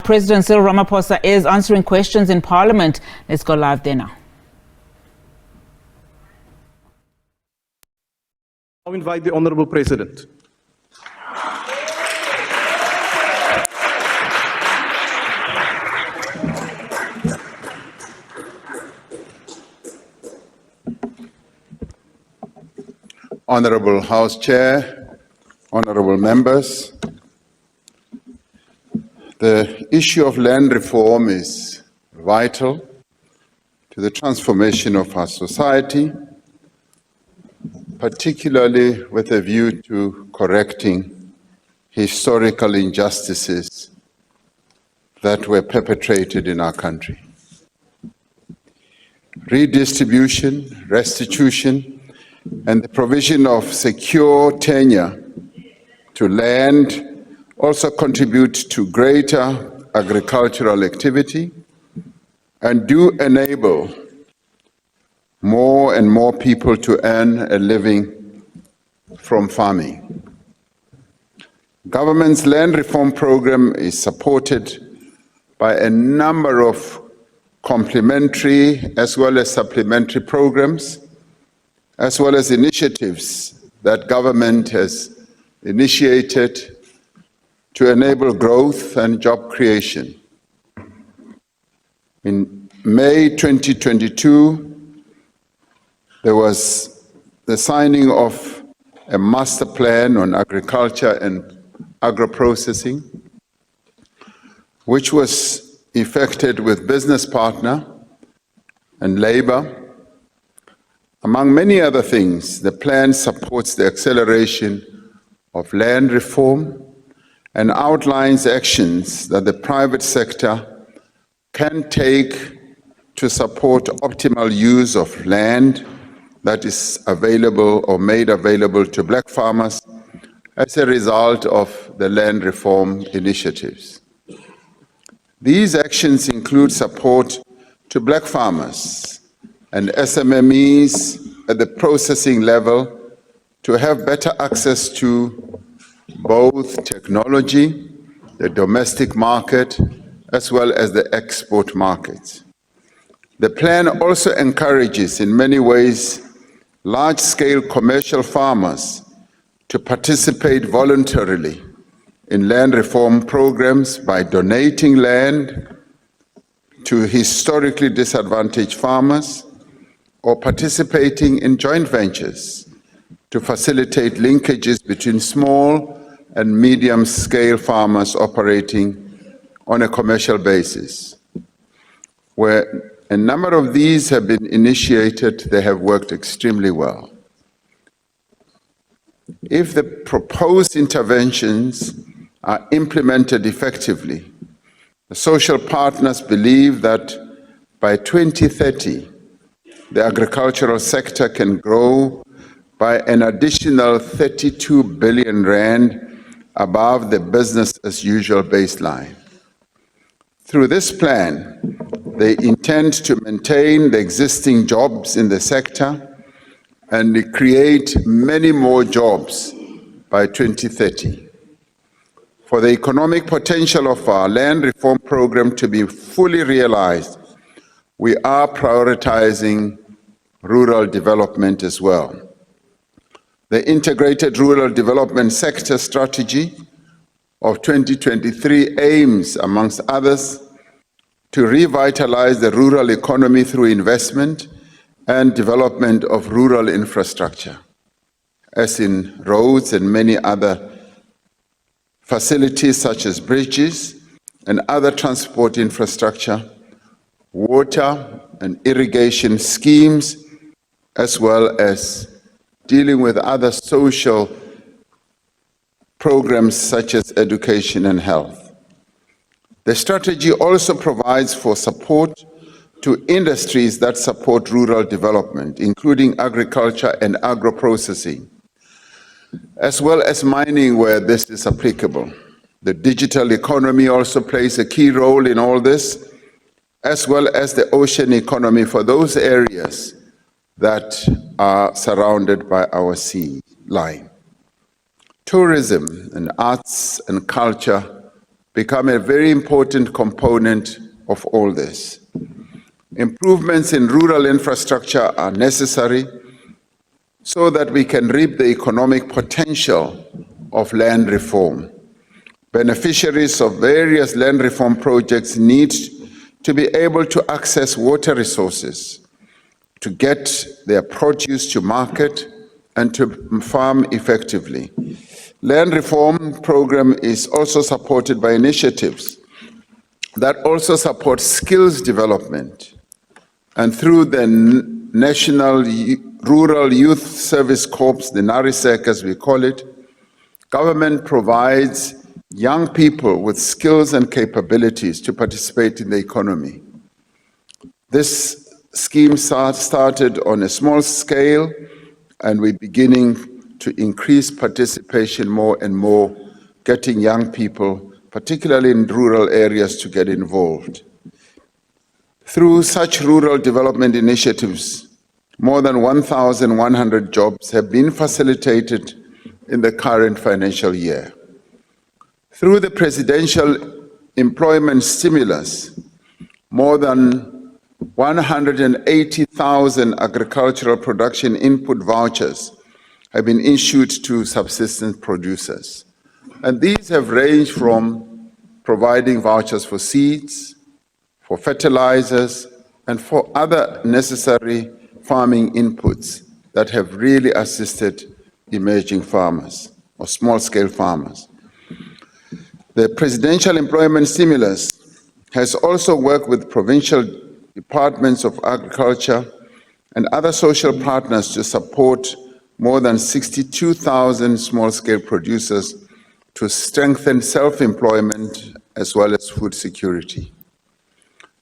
President Cyril Ramaphosa is answering questions in Parliament. Let's go live there now. I invite the Honourable President. Honourable House Chair, honourable members, the issue of land reform is vital to the transformation of our society, particularly with a view to correcting historical injustices that were perpetrated in our country. Redistribution, restitution, and the provision of secure tenure to land also contribute to greater agricultural activity and do enable more and more people to earn a living from farming. Government's land reform program is supported by a number of complementary as well as supplementary programs, as well as initiatives that government has initiated to enable growth and job creation. In May 2022, there was the signing of a master plan on agriculture and agro-processing, which was effected with business partner and labor. Among many other things, the plan supports the acceleration of land reform and outlines actions that the private sector can take to support optimal use of land that is available or made available to black farmers as a result of the land reform initiatives. These actions include support to black farmers and SMMEs at the processing level to have better access to both technology, the domestic market, as well as the export markets. The plan also encourages, in many ways, large-scale commercial farmers to participate voluntarily in land reform programs by donating land to historically disadvantaged farmers or participating in joint ventures to facilitate linkages between small and medium-scale farmers operating on a commercial basis. Where a number of these have been initiated, they have worked extremely well. If the proposed interventions are implemented effectively, the social partners believe that by 2030, the agricultural sector can grow by an additional 32 billion rand above the business-as-usual baseline. Through this plan, they intend to maintain the existing jobs in the sector and create many more jobs by 2030. For the economic potential of our land reform program to be fully realized, we are prioritizing rural development as well. The Integrated Rural Development Sector Strategy of 2023 aims, amongst others, to revitalize the rural economy through investment and development of rural infrastructure, as in roads and many other facilities such as bridges and other transport infrastructure, water and irrigation schemes, as well as dealing with other social programs such as education and health. The strategy also provides for support to industries that support rural development, including agriculture and agro-processing, as well as mining where this is applicable. The digital economy also plays a key role in all this, as well as the ocean economy for those areas that are surrounded by our sea line. Tourism and arts and culture become a very important component of all this. Improvements in rural infrastructure are necessary so that we can reap the economic potential of land reform. Beneficiaries of various land reform projects need to be able to access water resources, to get their produce to market, and to farm effectively. Land reform program is also supported by initiatives that also support skills development. And through the National Rural Youth Service Corps, the NARISEC as we call it, government provides young people with skills and capabilities to participate in the economy. This scheme started on a small scale, and we're beginning to increase participation more and more, getting young people, particularly in rural areas, to get involved. Through such rural development initiatives, more than 1,100 jobs have been facilitated in the current financial year. Through the presidential employment stimulus, more than 180,000 agricultural production input vouchers have been issued to subsistence producers. And these have ranged from providing vouchers for seeds, for fertilizers, and for other necessary farming inputs that have really assisted emerging farmers or small-scale farmers. The presidential employment stimulus has also worked with provincial departments of agriculture and other social partners to support more than 62,000 small-scale producers to strengthen self-employment as well as food security.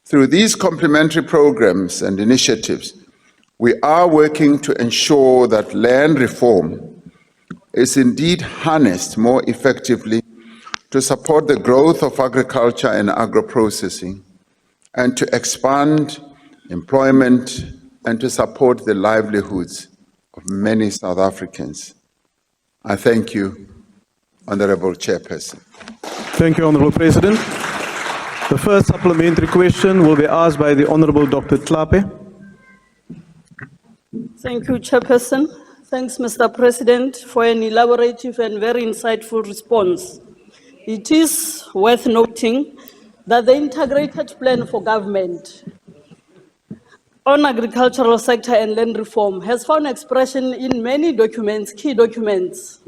Through these complementary programs and initiatives, we are working to ensure that land reform is indeed harnessed more effectively to support the growth of agriculture and agro-processing, and to expand employment and to support the livelihoods of many South Africans. I thank you, Honourable Chairperson. Thank you, Honourable President. The first supplementary question will be asked by the Honourable Dr. Tlhape. Thank you, Chairperson. Thanks, Mr. President, for an elaborative and very insightful response. It is worth noting that the integrated plan for government on agricultural sector and land reform has found expression in many documents, key documents.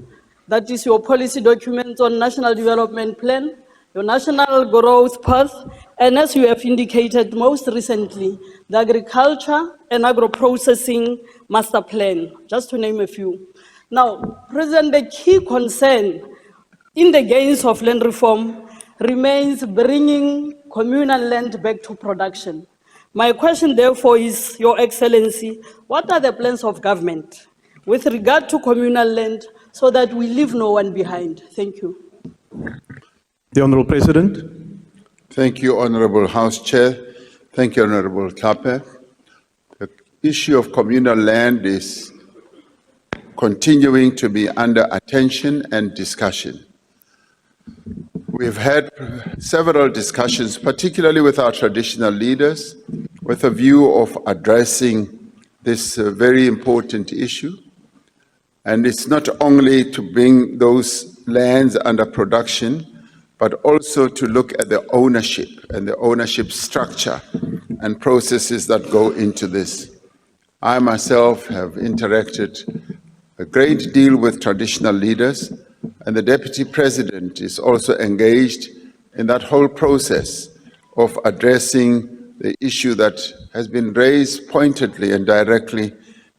That is your policy documents on national development plan, your national growth path, and as you have indicated most recently, the agriculture and agro-processing master plan, just to name a few. Now, President, the key concern in the gains of land reform remains bringing communal land back to production. My question, therefore, is, Your Excellency, what are the plans of government with regard to communal land so that we leave no one behind? Thank you. The Honourable President. Thank you, Honourable House Chair. Thank you, Honourable Tlhape. The issue of communal land is continuing to be under attention and discussion. We've had several discussions, particularly with our traditional leaders, with a view of addressing this very important issue. And it's not only to bring those lands under production, but also to look at the ownership and the ownership structure and processes that go into this. I myself have interacted a great deal with traditional leaders, and the Deputy President is also engaged in that whole process of addressing the issue that has been raised pointedly and directly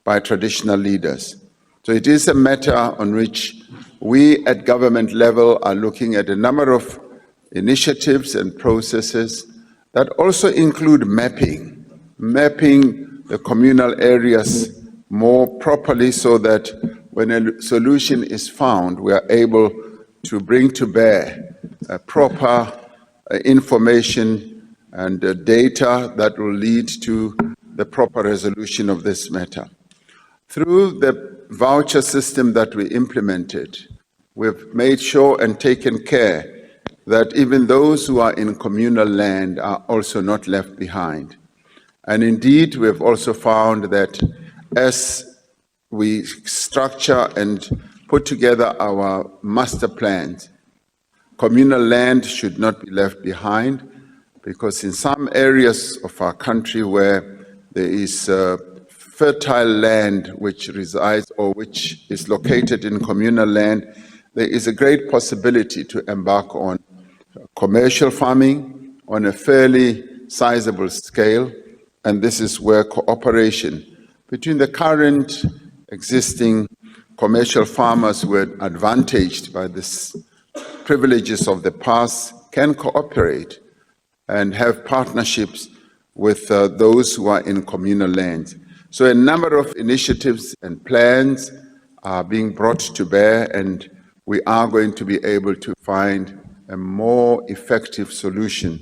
by traditional leaders. So it is a matter on which we at government level are looking at a number of initiatives and processes that also include mapping the communal areas more properly so that when a solution is found, we are able to bring to bear proper information and data that will lead to the proper resolution of this matter. Through the voucher system that we implemented, we've made sure and taken care that even those who are in communal land are also not left behind. And indeed, we have also found that as we structure and put together our master plans, communal land should not be left behind, because in some areas of our country where there is fertile land which resides or which is located in communal land, there is a great possibility to embark on commercial farming on a fairly sizable scale, and this is where cooperation between the current existing commercial farmers who are advantaged by the privileges of the past can cooperate and have partnerships with those who are in communal lands. So a number of initiatives and plans are being brought to bear, and we are going to be able to find a more effective solution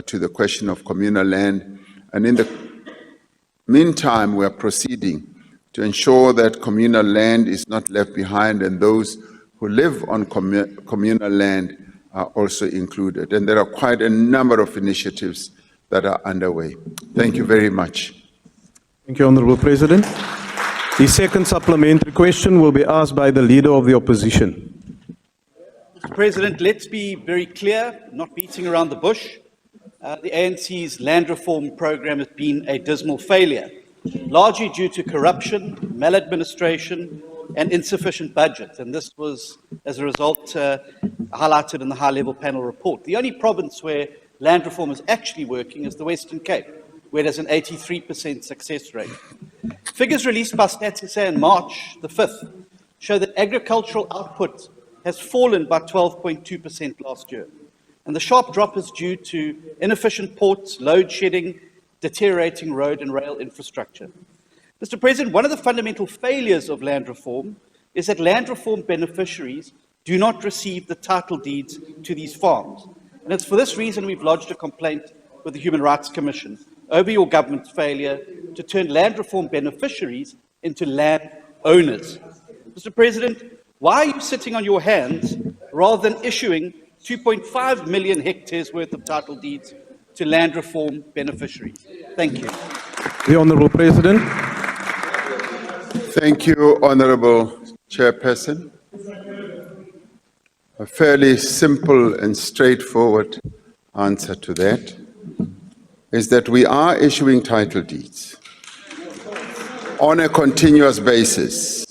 to the question of communal land. And in the meantime, we are proceeding to ensure that communal land is not left behind, and those who live on communal land are also included. And there are quite a number of initiatives that are underway. Thank you very much. Thank you, Honourable President. The second supplementary question will be asked by the Leader of the Opposition. Mr. President, let's be very clear, not beating around the bush. The ANC's land reform program has been a dismal failure, largely due to corruption, maladministration, and insufficient budget. And this was, as a result, highlighted in the high-level panel report. The only province where land reform is actually working is the Western Cape, where there's an 83% success rate. Figures released by Stats SA on March the 5th show that agricultural output has fallen by 12.2% last year. And the sharp drop is due to inefficient ports, load shedding, deteriorating road and rail infrastructure. Mr. President, one of the fundamental failures of land reform is that land reform beneficiaries do not receive the title deeds to these farms. And it's for this reason we've lodged a complaint with the Human Rights Commission over your government's failure to turn land reform beneficiaries into land owners. Mr. President, why are you sitting on your hands rather than issuing 2.5 million hectares worth of title deeds to land reform beneficiaries? Thank you. The Honourable President. Thank you, Honourable Chairperson. A fairly simple and straightforward answer to that is that we are issuing title deeds on a continuous basis.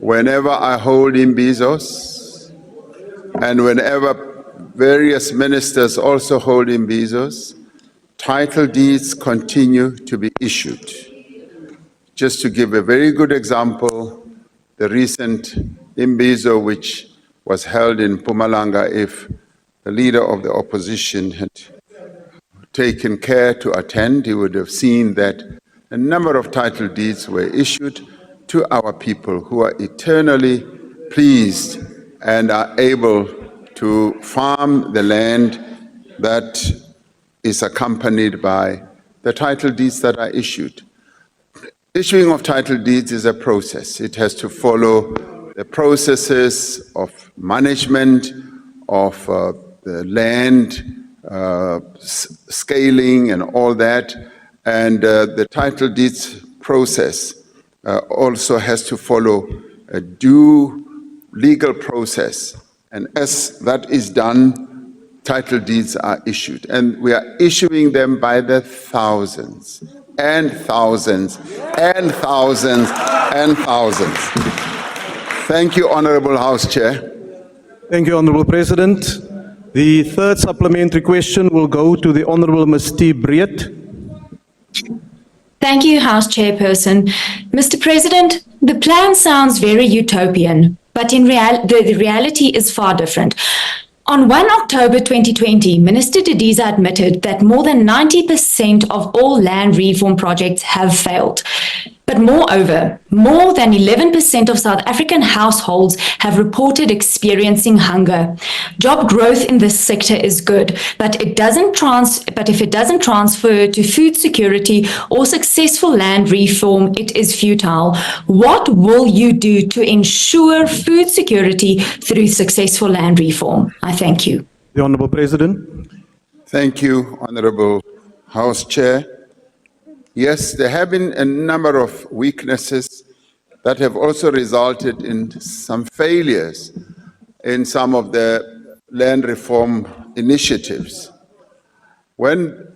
Whenever I hold imbizos and whenever various ministers also hold imbizos, title deeds continue to be issued. Just to give a very good example, the recent imbizo which was held in Mpumalanga, if the leader of the opposition had taken care to attend, he would have seen that a number of title deeds were issued to our people who are eternally pleased and are able to farm the land that is accompanied by the title deeds that are issued. Issuing of title deeds is a process. It has to follow the processes of management, of the land, scaling and all that. And the title deeds process also has to follow a due legal process. And as that is done, title deeds are issued. And we are issuing them by the thousands and thousands and thousands and thousands. Thank you, Honourable House Chair. Thank you, Honourable President. The third supplementary question will go to the Honourable Ms. T. Breed. Thank you, House Chairperson. Mr. President, the plan sounds very utopian, but in the reality is far different. On 1 October 2020, Minister Didiza admitted that more than 90% of all land reform projects have failed. But moreover, more than 11% of South African households have reported experiencing hunger. Job growth in this sector is good, but if it doesn't transfer to food security or successful land reform, it is futile. What will you do to ensure food security through successful land reform? I thank you. The Honourable President. Thank you, Honourable House Chair. Yes, there have been a number of weaknesses that have also resulted in some failures in some of the land reform initiatives. When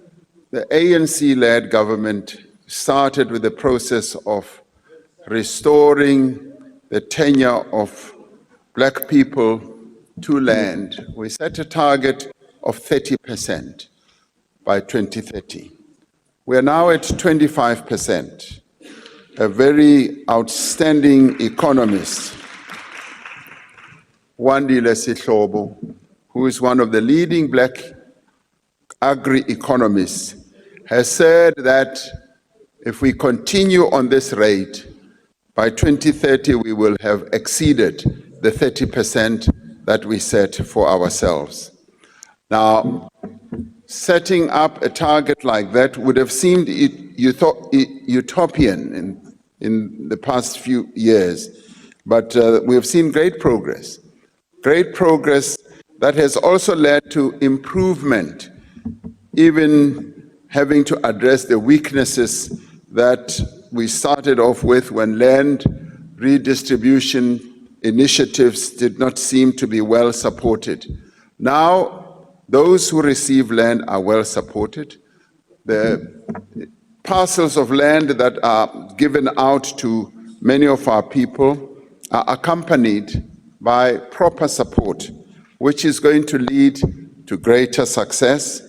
the ANC-led government started with the process of restoring the tenure of black people to land, we set a target of 30% by 2030. We are now at 25%. A very outstanding economist, Wandile Sihlobo, who is one of the leading black agri-economists, has said that if we continue on this rate, by 2030 we will have exceeded the 30% that we set for ourselves. Now, setting up a target like that would have seemed utopian in the past few years, but we have seen great progress that has also led to improvement, even having to address the weaknesses that we started off with when land redistribution initiatives did not seem to be well supported. Now, those who receive land are well supported. The parcels of land that are given out to many of our people are accompanied by proper support, which is going to lead to greater success.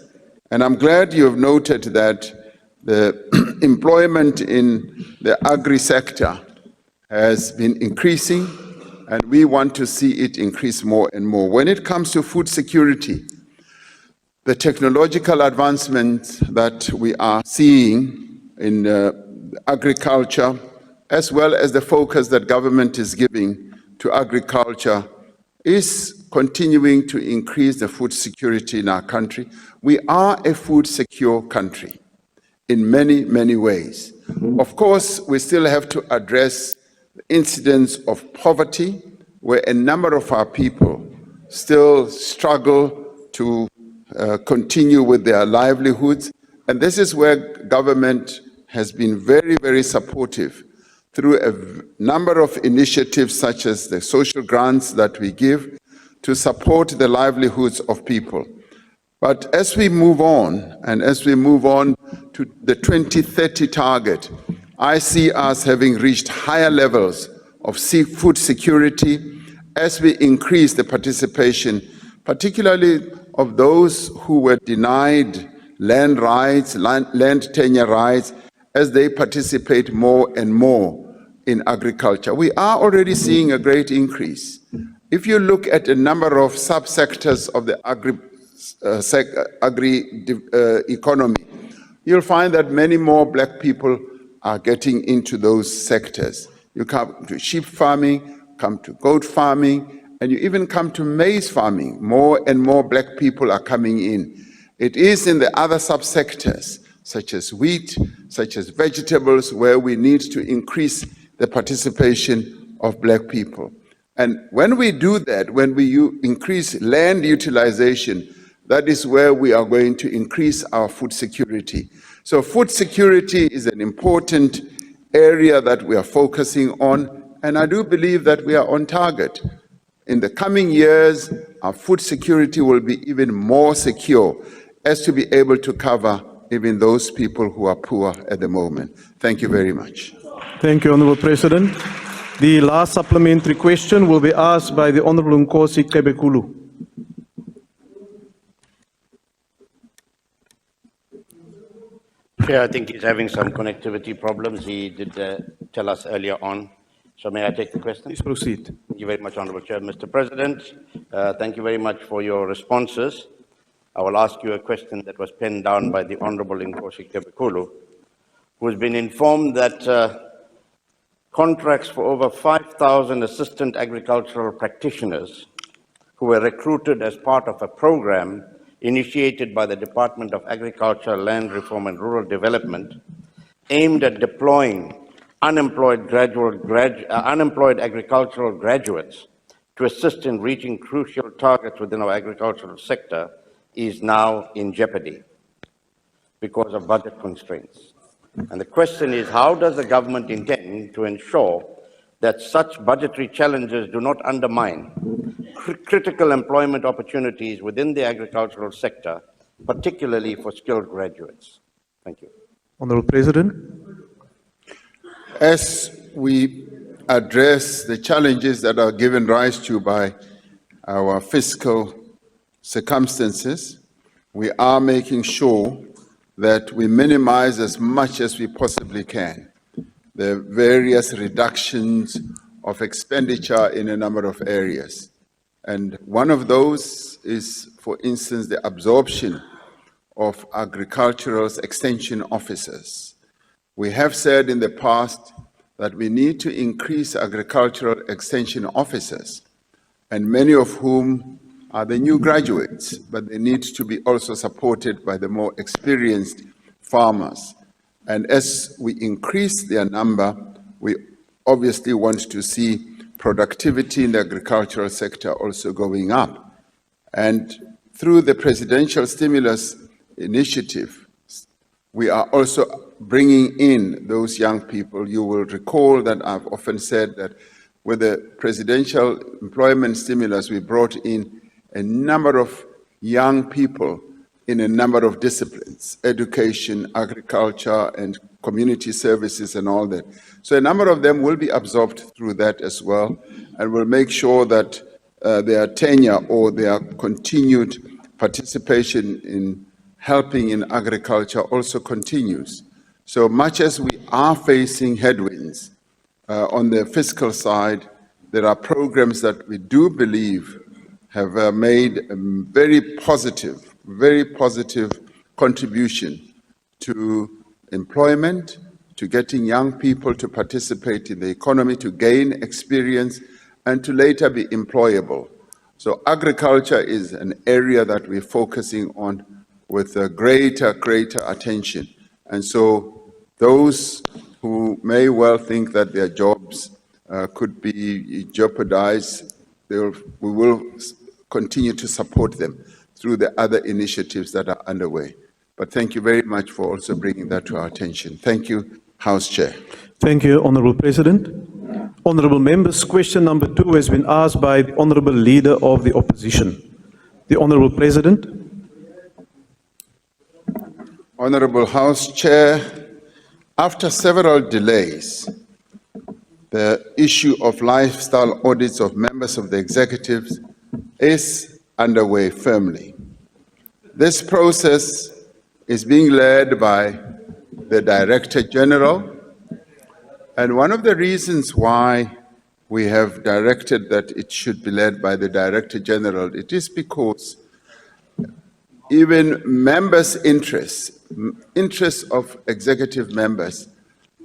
And I'm glad you have noted that the employment in the agri-sector has been increasing, and we want to see it increase more and more. When it comes to food security, the technological advancements that we are seeing in agriculture, as well as the focus that government is giving to agriculture, is continuing to increase the food security in our country. We are a food secure country in many, many ways. Of course, we still have to address the incidence of poverty, where a number of our people still struggle to continue with their livelihoods. And this is where government has been very, very supportive through a number of initiatives such as the social grants that we give to support the livelihoods of people. But as we move on, and as we move on to the 2030 target, I see us having reached higher levels of food security as we increase the participation, particularly of those who were denied land rights, land tenure rights, as they participate more and more in agriculture. We are already seeing a great increase. If you look at a number of subsectors of the agri-economy, you'll find that many more black people are getting into those sectors. You come to sheep farming, come to goat farming, and you even come to maize farming. More and more black people are coming in. It is in the other subsectors, such as wheat, such as vegetables, where we need to increase the participation of black people. And when we do that, when we increase land utilization, that is where we are going to increase our food security. So food security is an important area that we are focusing on, and I do believe that we are on target. In the coming years, our food security will be even more secure as to be able to cover even those people who are poor at the moment. Thank you very much. Thank you, Honourable President. The last supplementary question will be asked by the Honourable Nkosi Kebekulu. Chair, I think he's having some connectivity problems. He did tell us earlier on. So may I take the question? Please proceed. Thank you very much, Honourable Chair. Mr. President, thank you very much for your responses. I will ask you a question that was penned down by the Honourable Nkosi Kebekulu, who has been informed that contracts for over 5,000 assistant agricultural practitioners who were recruited as part of a program initiated by the Department of Agriculture, Land Reform and Rural Development, aimed at deploying unemployed agricultural graduates to assist in reaching crucial targets within our agricultural sector is now in jeopardy because of budget constraints. And the question is, how does the government intend to ensure that such budgetary challenges do not undermine critical employment opportunities within the agricultural sector, particularly for skilled graduates? Thank you. Honourable President. As we address the challenges that are given rise to by our fiscal circumstances, we are making sure that we minimize as much as we possibly can the various reductions of expenditure in a number of areas. And one of those is, for instance, the absorption of agricultural extension officers. We have said in the past that we need to increase agricultural extension officers, and many of whom are the new graduates, but they need to be also supported by the more experienced farmers. And as we increase their number, we obviously want to see productivity in the agricultural sector also going up. And through the presidential stimulus initiative, we are also bringing in those young people. You will recall that I've often said that with the presidential employment stimulus, we brought in a number of young people in a number of disciplines: education, agriculture, and community services and all that. So a number of them will be absorbed through that as well, and we'll make sure that their tenure or their continued participation in helping in agriculture also continues. So much as we are facing headwinds on the fiscal side, there are programs that we do believe have made a very positive contribution to employment, to getting young people to participate in the economy, to gain experience, and to later be employable. So agriculture is an area that we're focusing on with a greater attention. And so those who may well think that their jobs could be jeopardized, we will continue to support them through the other initiatives that are underway. But thank you very much for also bringing that to our attention. Thank you, House Chair. Thank you, Honourable President. Honourable members, question number 2 has been asked by the Honourable Leader of the Opposition. The Honourable President. Honourable House Chair, after several delays, the issue of lifestyle audits of members of the executive is underway firmly. This process is being led by the Director General, and one of the reasons why we have directed that it should be led by the Director General, it is because even members' interests of executive members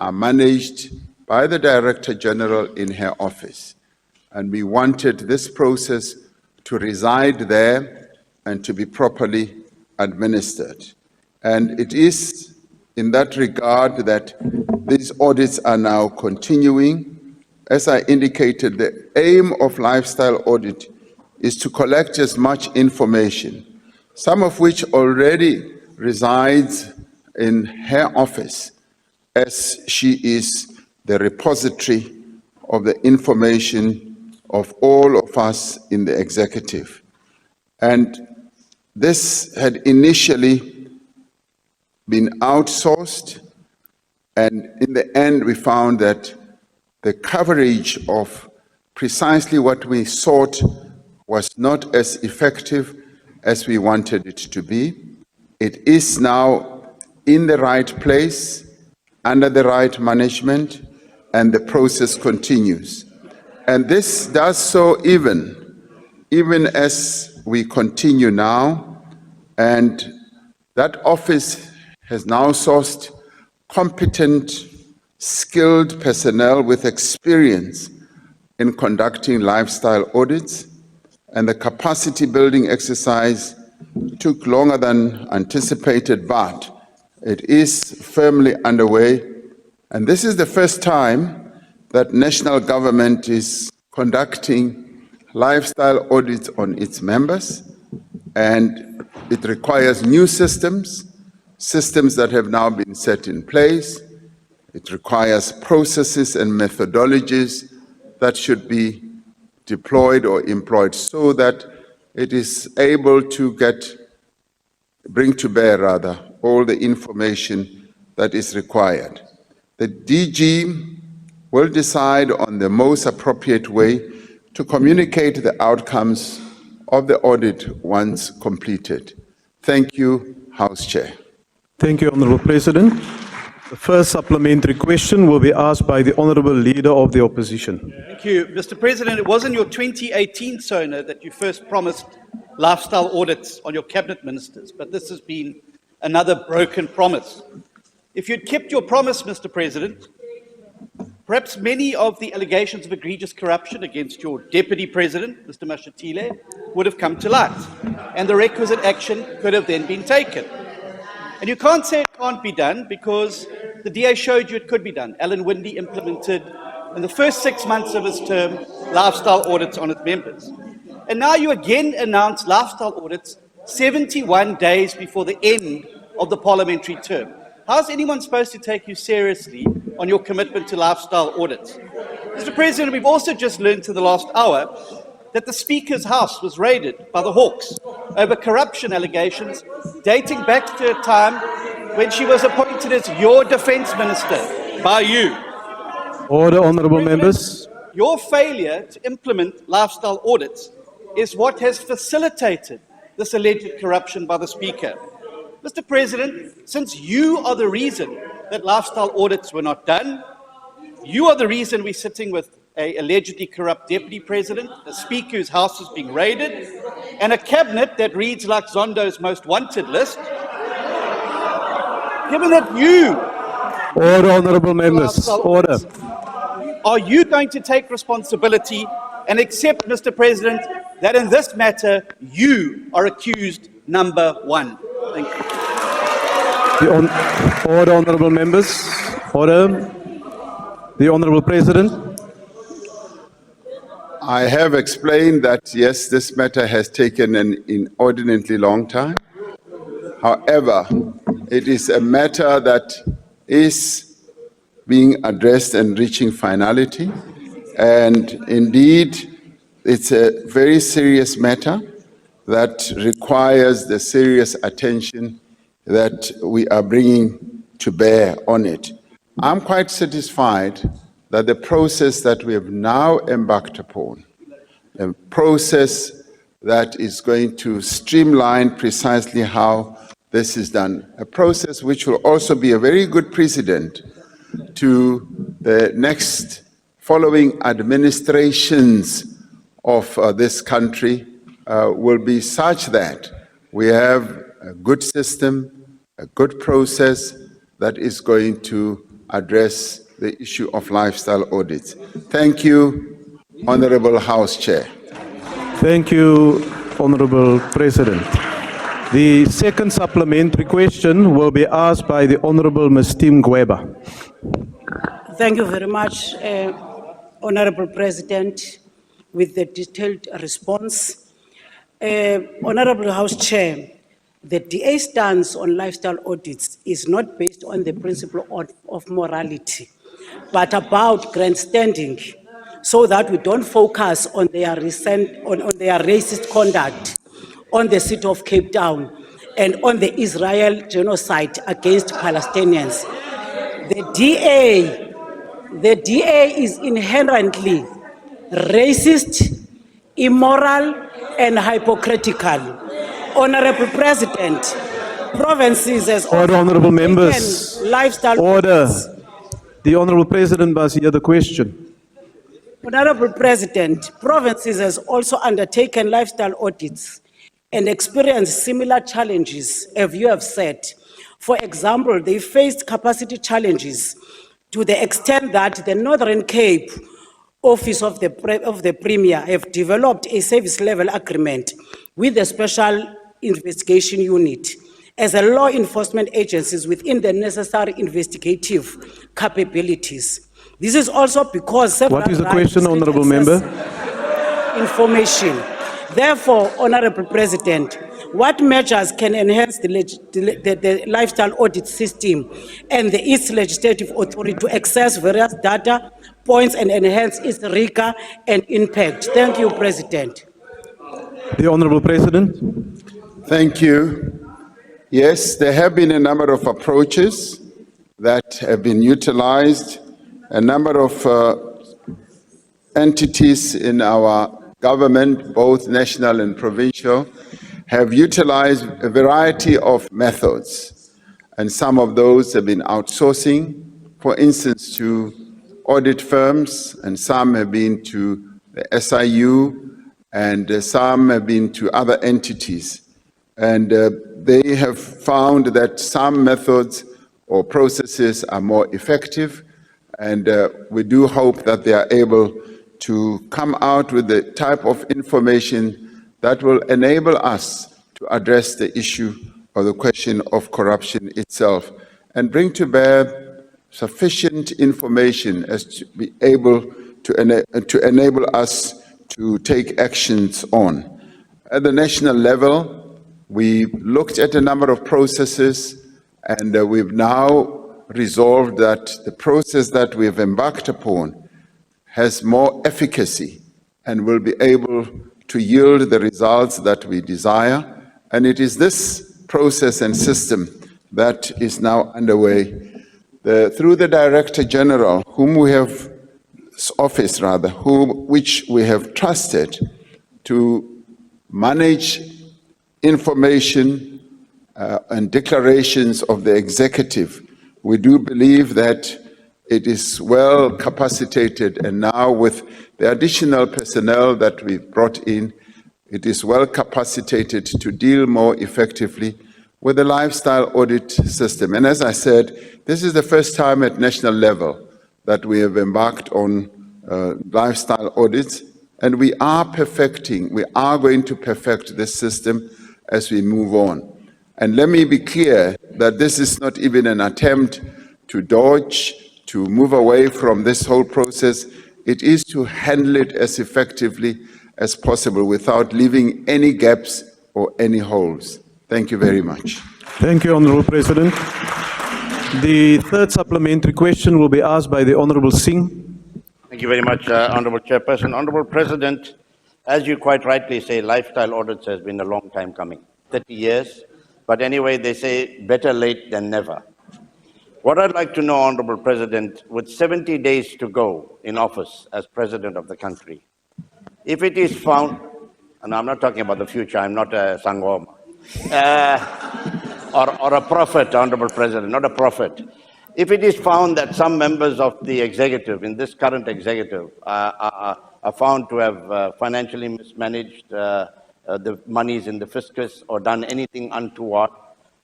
are managed by the Director General in her office. And we wanted this process to reside there and to be properly administered. And it is in that regard that these audits are now continuing. As I indicated, the aim of lifestyle audit is to collect as much information, some of which already resides in her office, as she is the repository of the information of all of us in the executive. And this had initially been outsourced, and in the end we found that the coverage of precisely what we sought was not as effective as we wanted it to be. It is now in the right place, under the right management, and the process continues. And this does so even as we continue now, and that office has now sourced competent, skilled personnel with experience in conducting lifestyle audits, and the capacity building exercise took longer than anticipated, but it is firmly underway. And this is the first time that national government is conducting lifestyle audits on its members, and it requires new systems that have now been set in place. It requires processes and methodologies that should be deployed or employed so that it is able to bring to bear all the information that is required. The DG will decide on the most appropriate way to communicate the outcomes of the audit once completed. Thank you, House Chair. Thank you, Honourable President. The first supplementary question will be asked by the Honourable Leader of the Opposition. Thank you, Mr. President. It was in your 2018 SONA that you first promised lifestyle audits on your cabinet ministers, but this has been another broken promise. If you'd kept your promise, Mr. President, perhaps many of the allegations of egregious corruption against your Deputy President, Mr. Mashatile, would have come to light, and the requisite action could have then been taken. And you can't say it can't be done because the DA showed you it could be done. Alan Windey implemented, in the first 6 months of his term, lifestyle audits on its members. And now you again announce lifestyle audits 71 days before the end of the parliamentary term. How's anyone supposed to take you seriously on your commitment to lifestyle audits? Mr. President, we've also just learned in the last hour that the Speaker's house was raided by the Hawks over corruption allegations dating back to a time when she was appointed as your defence minister by you. Order, Honourable Members. Your failure to implement lifestyle audits is what has facilitated this alleged corruption by the Speaker. Mr. President, since you are the reason that lifestyle audits were not done, you are the reason we're sitting with an allegedly corrupt Deputy President, a Speaker whose house is being raided, and a cabinet that reads like Zondo's most wanted list. Given that you... Order, Honourable Members. Order. Are you going to take responsibility and accept, Mr. President, that in this matter, you are accused number one? Thank you. Order, Honourable Members. Order. The Honourable President. I have explained that, yes, this matter has taken an inordinately long time. However, it is a matter that is being addressed and reaching finality. And indeed, it's a very serious matter that requires the serious attention that we are bringing to bear on it. I'm quite satisfied that the process that we have now embarked upon, a process that is going to streamline precisely how this is done, a process which will also be a very good precedent to the next following administrations of this country, will be such that we have a good system, a good process that is going to address the issue of lifestyle audits. Thank you, Honourable House Chair. Thank you, Honourable President. The second supplementary question will be asked by the Honourable Ms. Tim Gweba. Thank you very much, Honourable President, with the detailed response. Honourable House Chair, the DA stance on lifestyle audits is not based on the principle of morality, but about grandstanding, so that we don't focus on their racist conduct on the city of Cape Town and on the Israel genocide against Palestinians. The DA is inherently racist, immoral, and hypocritical. Honourable President, provinces as Order, Honourable Members. Lifestyle Order. audits. The Honourable President must hear the question. Honourable President, provinces has also undertaken lifestyle audits and experienced similar challenges, as you have said. For example, they faced capacity challenges to the extent that the Northern Cape Office of the Premier have developed a service level agreement with the Special Investigation Unit as a law enforcement agencies within the necessary investigative capabilities. This is also because several What is the question, Honourable Member? information. Therefore, Honorable President, what measures can enhance the lifestyle audit system and the East Legislative Authority to access various data points and enhance its rigor and impact? Thank you, President. The Honourable President. Thank you. Yes, there have been a number of approaches that have been utilized. A number of entities in our government, both national and provincial, have utilized a variety of methods. And some of those have been outsourcing, for instance, to audit firms, and some have been to the SIU, and some have been to other entities. And they have found that some methods or processes are more effective, and we do hope that they are able to come out with the type of information that will enable us to address the issue or the question of corruption itself and bring to bear sufficient information as to be able to enable us to take actions on. At the national level, we looked at a number of processes, and we've now resolved that the process that we've embarked upon has more efficacy and will be able to yield the results that we desire. And it is this process and system that is now underway. Through the Director General, which we have trusted to manage information and declarations of the executive, we do believe that it is well capacitated, and now with the additional personnel that we've brought in, it is well capacitated to deal more effectively with the lifestyle audit system. And as I said, this is the first time at national level that we have embarked on lifestyle audits, and we are going to perfect this system as we move on. And let me be clear that this is not even an attempt to dodge, to move away from this whole process. It is to handle it as effectively as possible without leaving any gaps or any holes. Thank you very much. Thank you, Honourable President. The third supplementary question will be asked by the Honourable Singh. Thank you very much, Honourable Chairperson. Honourable President, as you quite rightly say, lifestyle audits has been a long time coming, 30 years. But anyway, they say better late than never. What I'd like to know, Honourable President, with 70 days to go in office as President of the country, if it is found, and I'm not talking about the future, I'm not a Sangoma, or a prophet, Honourable President, not a prophet. If it is found that some members of the executive, in this current executive, are found to have financially mismanaged the monies in the fiscus or done anything untoward,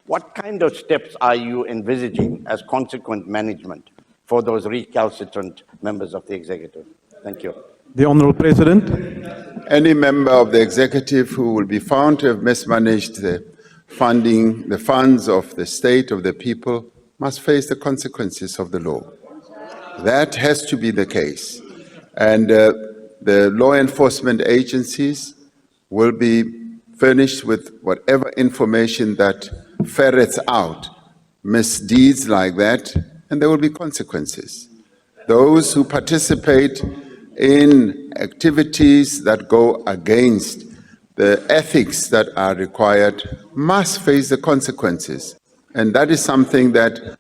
what kind of steps are you envisaging as consequent management for those recalcitrant members of the executive? Thank you. The Honourable President. Any member of the executive who will be found to have mismanaged the funds of the state, of the people, must face the consequences of the law. That has to be the case. And the law enforcement agencies will be furnished with whatever information that ferrets out misdeeds like that, and there will be consequences. Those who participate in activities that go against the ethics that are required must face the consequences. And that is something that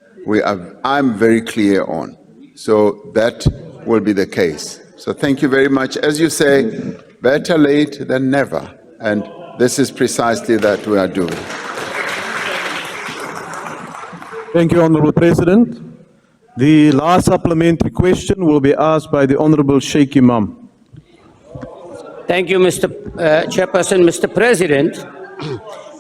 I'm very clear on. So that will be the case. So thank you very much. As you say, better late than never. And this is precisely that we are doing. Thank you, Honourable President. The last supplementary question will be asked by the Honourable Sheikh Imam. Thank you, Mr. Chairperson. Mr. President,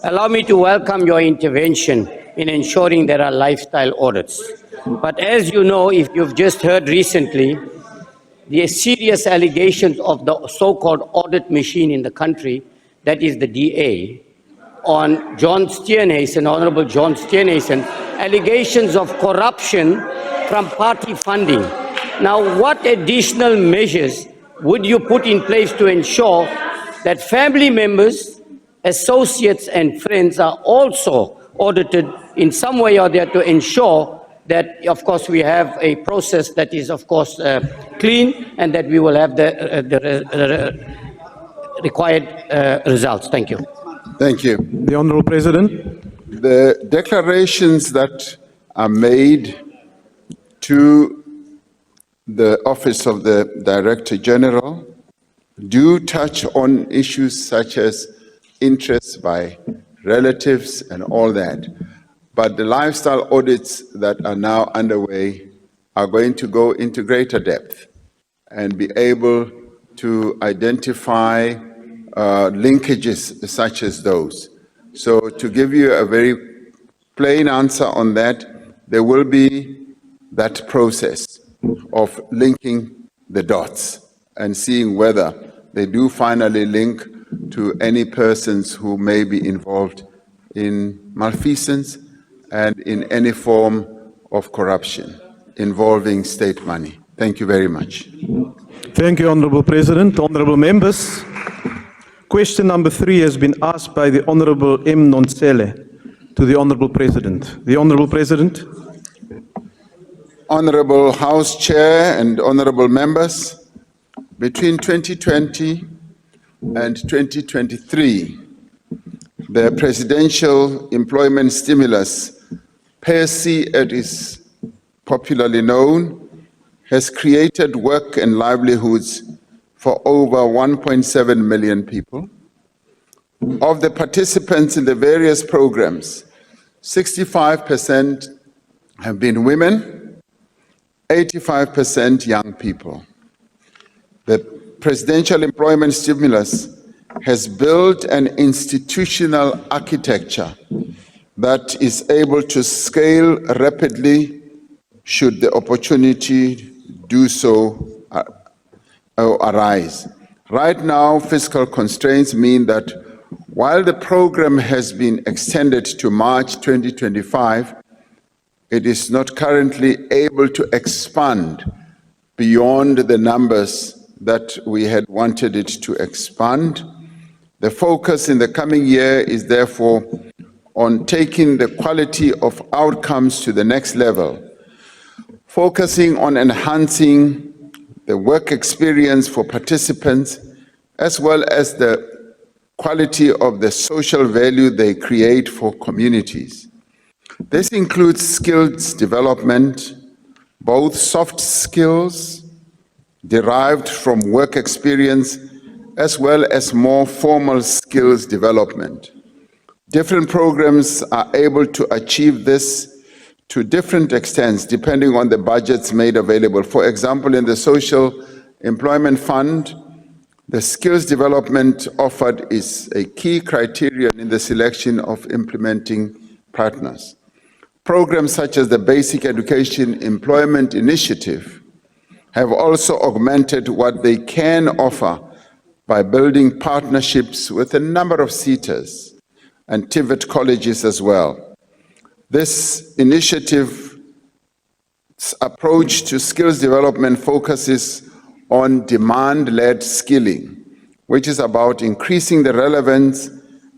allow me to welcome your intervention in ensuring there are lifestyle audits. But as you know, if you've just heard recently, the serious allegations of the so-called audit machine in the country, that is the DA, on John Steenhuisen, Honorable John Steenhuisen, allegations of corruption from party funding. Now, what additional measures would you put in place to ensure that family members, associates and friends are also audited in some way or the other to ensure that, of course, we have a process that is, of course, clean and that we will have the required results. Thank you. Thank you. The Honourable President. The declarations that are made to the Office of the Director General do touch on issues such as interests by relatives and all that. But the lifestyle audits that are now underway are going to go into greater depth and be able to identify linkages such as those. So to give you a very plain answer on that, there will be that process of linking the dots and seeing whether they do finally link to any persons who may be involved in malfeasance and in any form of corruption involving state money. Thank you very much. Thank you, Honourable President. Honourable members, question number 3 has been asked by the Honourable M. Nonsele to the Honourable President. The Honourable President. Honourable House Chair and honourable members, between 2020 and 2023, the Presidential Employment Stimulus, PERSI as it is popularly known, has created work and livelihoods for over 1.7 million people. Of the participants in the various programs, 65% have been women, 85% young people. The Presidential Employment Stimulus has built an institutional architecture that is able to scale rapidly should the opportunity do so arise. Right now, fiscal constraints mean that while the program has been extended to March 2025, it is not currently able to expand beyond the numbers that we had wanted it to expand. The focus in the coming year is therefore on taking the quality of outcomes to the next level, focusing on enhancing the work experience for participants, as well as the quality of the social value they create for communities. This includes skills development, both soft skills derived from work experience, as well as more formal skills development. Different programs are able to achieve this to different extents depending on the budgets made available. For example, in the Social Employment Fund, the skills development offered is a key criterion in the selection of implementing partners. Programs such as the Basic Education Employment Initiative have also augmented what they can offer by building partnerships with a number of SETAs and TVET colleges as well. This initiative's approach to skills development focuses on demand-led skilling, which is about increasing the relevance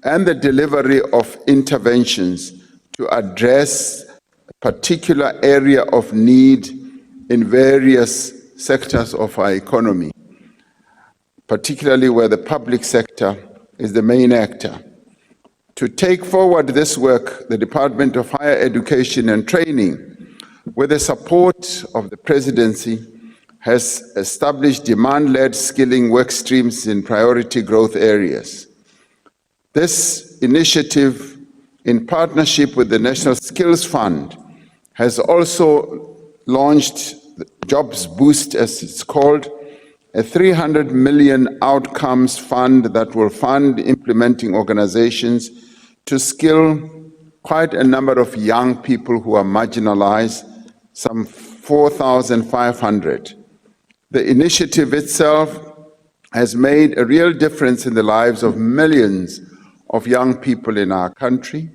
and the delivery of interventions to address a particular area of need in various sectors of our economy, particularly where the public sector is the main actor. To take forward this work, the Department of Higher Education and Training, with the support of the Presidency, has established demand-led skilling work streams in priority growth areas. This initiative, in partnership with the National Skills Fund, has also launched Jobs Boost, as it's called, a 300 million outcomes fund that will fund implementing organizations to skill quite a number of young people who are marginalized, some 4,500. The initiative itself has made a real difference in the lives of millions of young people in our country.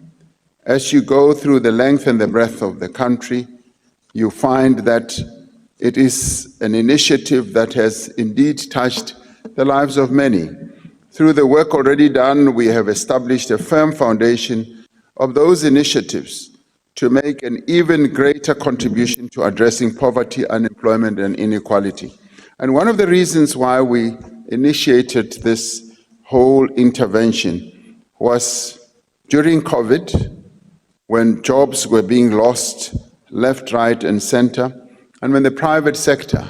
As you go through the length and the breadth of the country, you find that It is an initiative that has indeed touched the lives of many. Through the work already done, we have established a firm foundation of those initiatives to make an even greater contribution to addressing poverty, unemployment, and inequality. And one of the reasons why we initiated this whole intervention was during COVID, when jobs were being lost left, right, and center, and when the private sector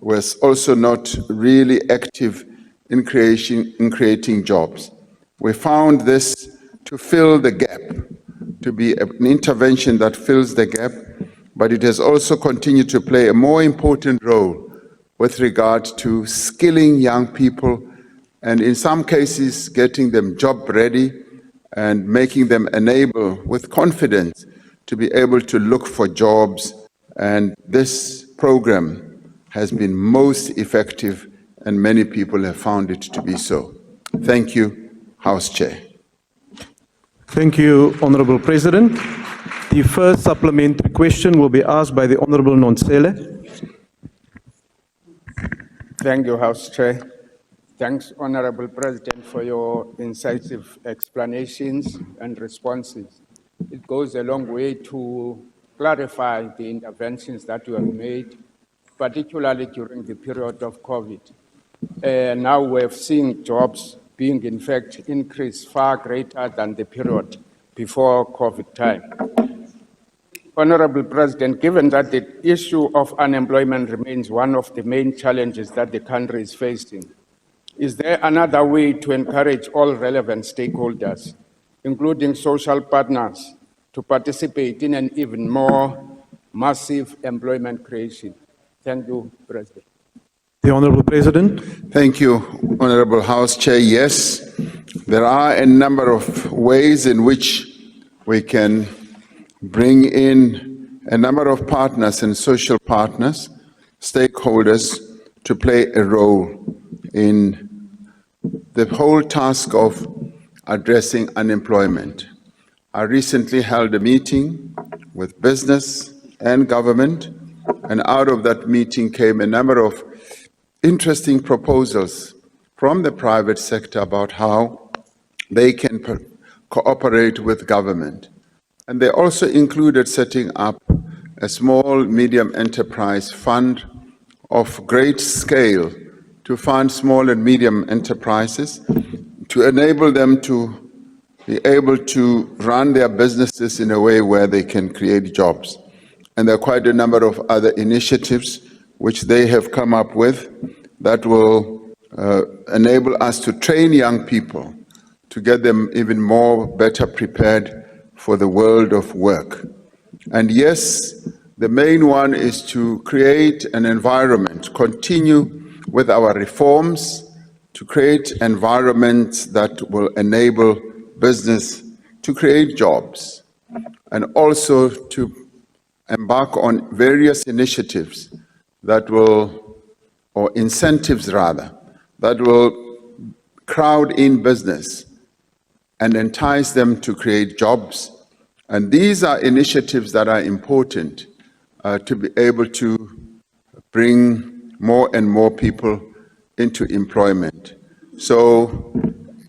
was also not really active in creating jobs. We found this to fill the gap, to be an intervention that fills the gap, but it has also continued to play a more important role with regard to skilling young people and in some cases getting them job ready and making them enable with confidence to be able to look for jobs. And this program has been most effective and many people have found it to be so. Thank you, House Chair. Thank you, Honourable President. The first supplementary question will be asked by the Honourable Nonsele. Thank you, House Chair. Thanks, Honourable President, for your incisive explanations and responses. It goes a long way to clarify the interventions that you have made, particularly during the period of COVID. Now we've seen jobs being, in fact, increased far greater than the period before COVID time. Honourable President, given that the issue of unemployment remains one of the main challenges that the country is facing, is there another way to encourage all relevant stakeholders, including social partners, to participate in an even more massive employment creation? Thank you, President. The Honourable President. Thank you, Honourable House Chair. Yes, there are a number of ways in which we can bring in a number of partners and social partners, stakeholders, to play a role in the whole task of addressing unemployment. I recently held a meeting with business and government, and out of that meeting came a number of interesting proposals from the private sector about how they can cooperate with government. And they also included setting up a small medium enterprise fund of great scale to fund small and medium enterprises, to enable them to be able to run their businesses in a way where they can create jobs. And there are quite a number of other initiatives which they have come up with that will enable us to train young people, to get them even more better prepared for the world of work. And yes, the main one is to create an environment, continue with our reforms, to create environments that will enable business to create jobs, and also to embark on various initiatives that will, or incentives rather, that will crowd in business and entice them to create jobs. And these are initiatives that are important to be able to bring more and more people into employment. So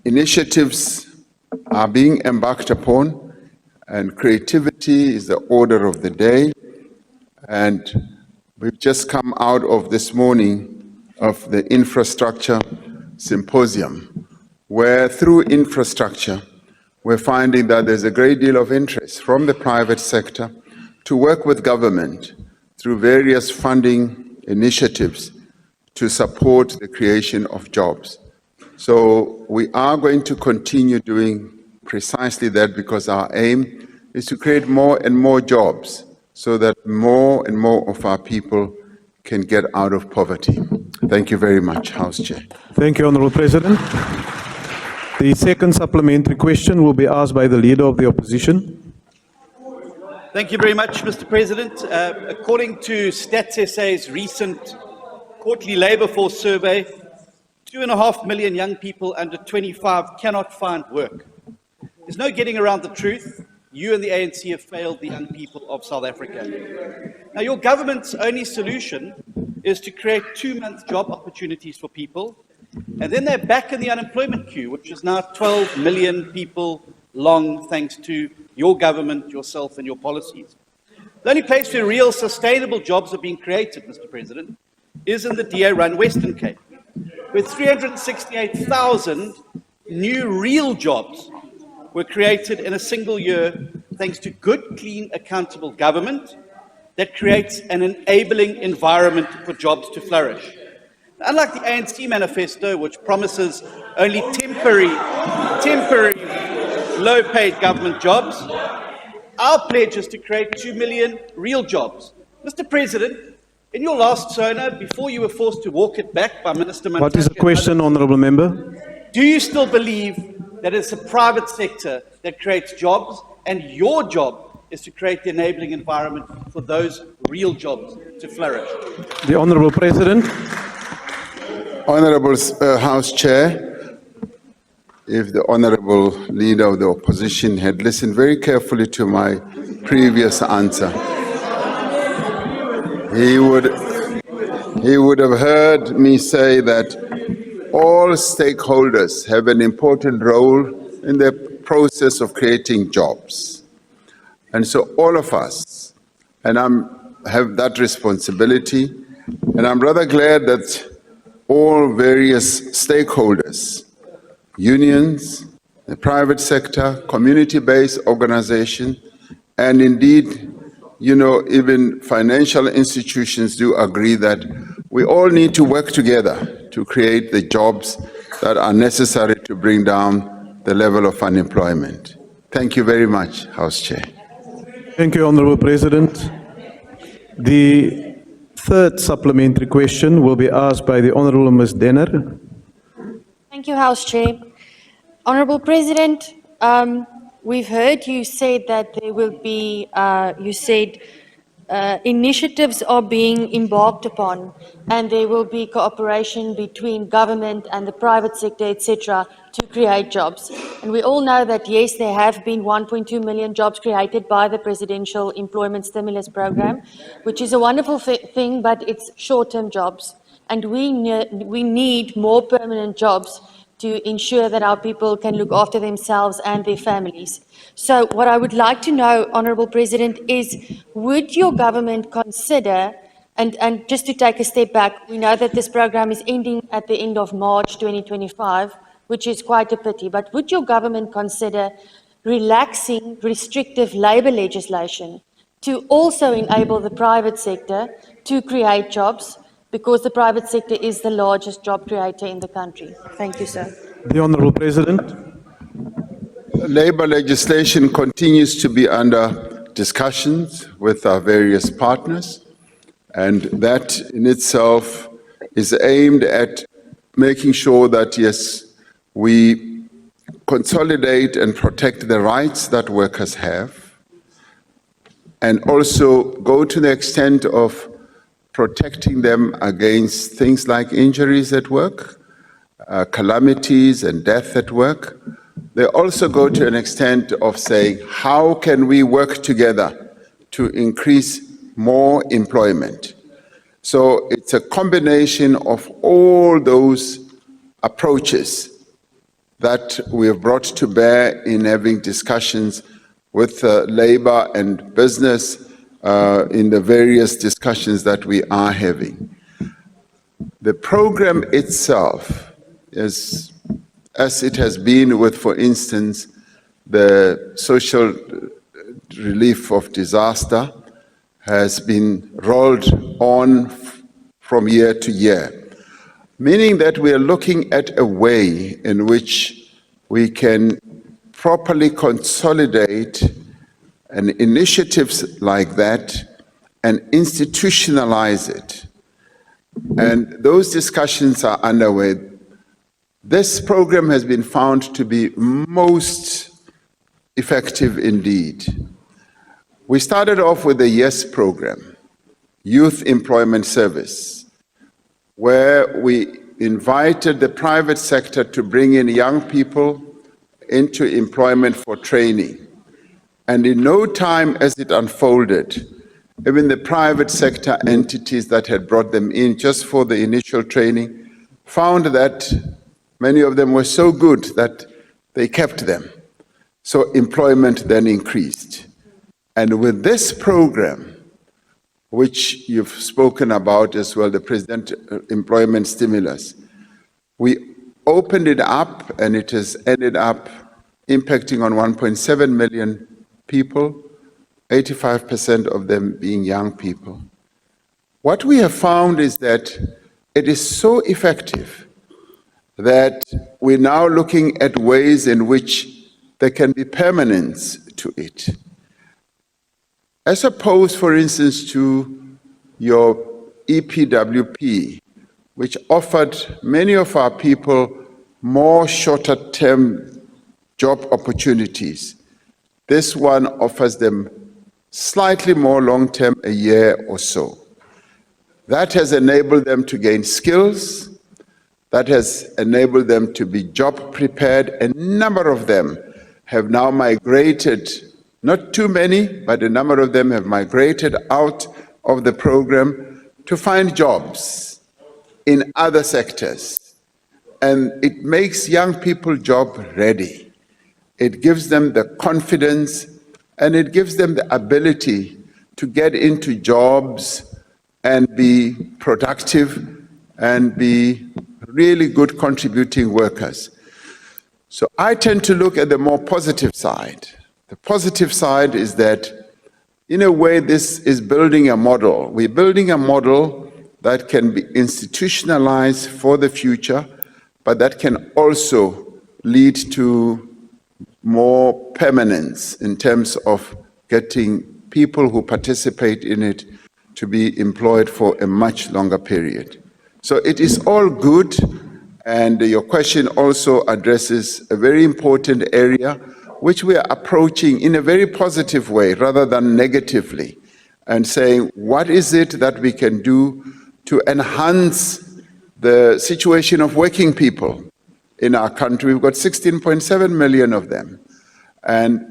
initiatives are being embarked upon, and creativity is the order of the day. And we've just come out of this morning of the infrastructure symposium, where through infrastructure, we're finding that there's a great deal of interest from the private sector to work with government through various funding initiatives to support the creation of jobs. So we are going to continue doing precisely that, because our aim is to create more and more jobs so that more and more of our people can get out of poverty. Thank you very much, House Chair. Thank you, Honourable President. The second supplementary question will be asked by the Leader of the Opposition. Thank you very much, Mr. President. According to Stats SA's recent quarterly labour force survey, 2.5 million young people under 25 cannot find work. There's no getting around the truth. you and the ANC have failed the young people of South Africa. Now, your government's only solution is to create 2-month job opportunities for people, and then they're back in the unemployment queue, which is now 12 million people long, thanks to your government, yourself, and your policies. The only place where real sustainable jobs are being created, Mr. President, is in the DA-run Western Cape, with 368,000 new real jobs were created in a single year, thanks to good, clean, accountable government that creates an enabling environment for jobs to flourish. Unlike the ANC manifesto, which promises only temporary, low-paid government jobs, our pledge is to create 2 million real jobs. Mr. President, in your last SONA, before you were forced to walk it back by Minister Mantashe, What is the question, Honourable Member? do you still believe that it's the private sector that creates jobs, and your job is to create the enabling environment for those real jobs to flourish? The Honourable President. Honourable House Chair, if the Honourable Leader of the Opposition had listened very carefully to my previous answer, he would have heard me say that all stakeholders have an important role in the process of creating jobs. And so all of us, and have that responsibility, and I'm rather glad that all various stakeholders, unions, the private sector, community-based organizations, and indeed, even financial institutions do agree that we all need to work together to create the jobs that are necessary to bring down the level of unemployment. Thank you very much, House Chair. Thank you, Honourable President. The third supplementary question will be asked by the Honourable Ms. Denner. Thank you, House Chair. Honourable President, we've heard you say that there will be, initiatives are being embarked upon, and there will be cooperation between government and the private sector, etc., to create jobs. And we all know that, yes, there have been 1.2 million jobs created by the Presidential Employment Stimulus Program, which is a wonderful thing, but it's short-term jobs. And we need more permanent jobs to ensure that our people can look after themselves and their families. So what I would like to know, Honourable President, is would your government consider, and just to take a step back, we know that this program is ending at the end of March 2025, which is quite a pity, but would your government consider relaxing restrictive labour legislation to also enable the private sector to create jobs, because the private sector is the largest job creator in the country? Thank you, sir. The Honourable President. Labour legislation continues to be under discussions with our various partners, and that in itself is aimed at making sure that, yes, we consolidate and protect the rights that workers have, and also go to the extent of protecting them against things like injuries at work, calamities and death at work. They also go to an extent of saying, how can we work together to increase more employment? So it's a combination of all those approaches that we have brought to bear in having discussions with labor and business in the various discussions that we are having. The program itself is, as it has been with, for instance, the social relief of disaster, has been rolled on from year to year, meaning that we are looking at a way in which we can properly consolidate initiatives like that and institutionalize it. And those discussions are underway. This program has been found to be most effective indeed. We started off with the YES program, Youth Employment Service, where we invited the private sector to bring in young people into employment for training. And in no time as it unfolded, even the private sector entities that had brought them in just for the initial training found that many of them were so good that they kept them. So employment then increased. And with this program, which you've spoken about as well, the President Employment Stimulus, we opened it up and it has ended up impacting on 1.7 million people, 85% of them being young people. What we have found is that it is so effective that we're now looking at ways in which there can be permanence to it. As opposed, for instance, to your EPWP, which offered many of our people more shorter-term job opportunities. This one offers them slightly more long-term, a year or so. That has enabled them to gain skills, that has enabled them to be job prepared. A number of them have now migrated, not too many, but a number of them have migrated out of the program to find jobs in other sectors. And it makes young people job ready. It gives them the confidence and it gives them the ability to get into jobs and be productive and be really good contributing workers. So I tend to look at the more positive side. The positive side is that, in a way, this is building a model. We're building a model that can be institutionalized for the future, but that can also lead to more permanence in terms of getting people who participate in it to be employed for a much longer period. So it is all good, and your question also addresses a very important area which we are approaching in a very positive way rather than negatively, and saying, what is it that we can do to enhance the situation of working people in our country? We've got 16.7 million of them. And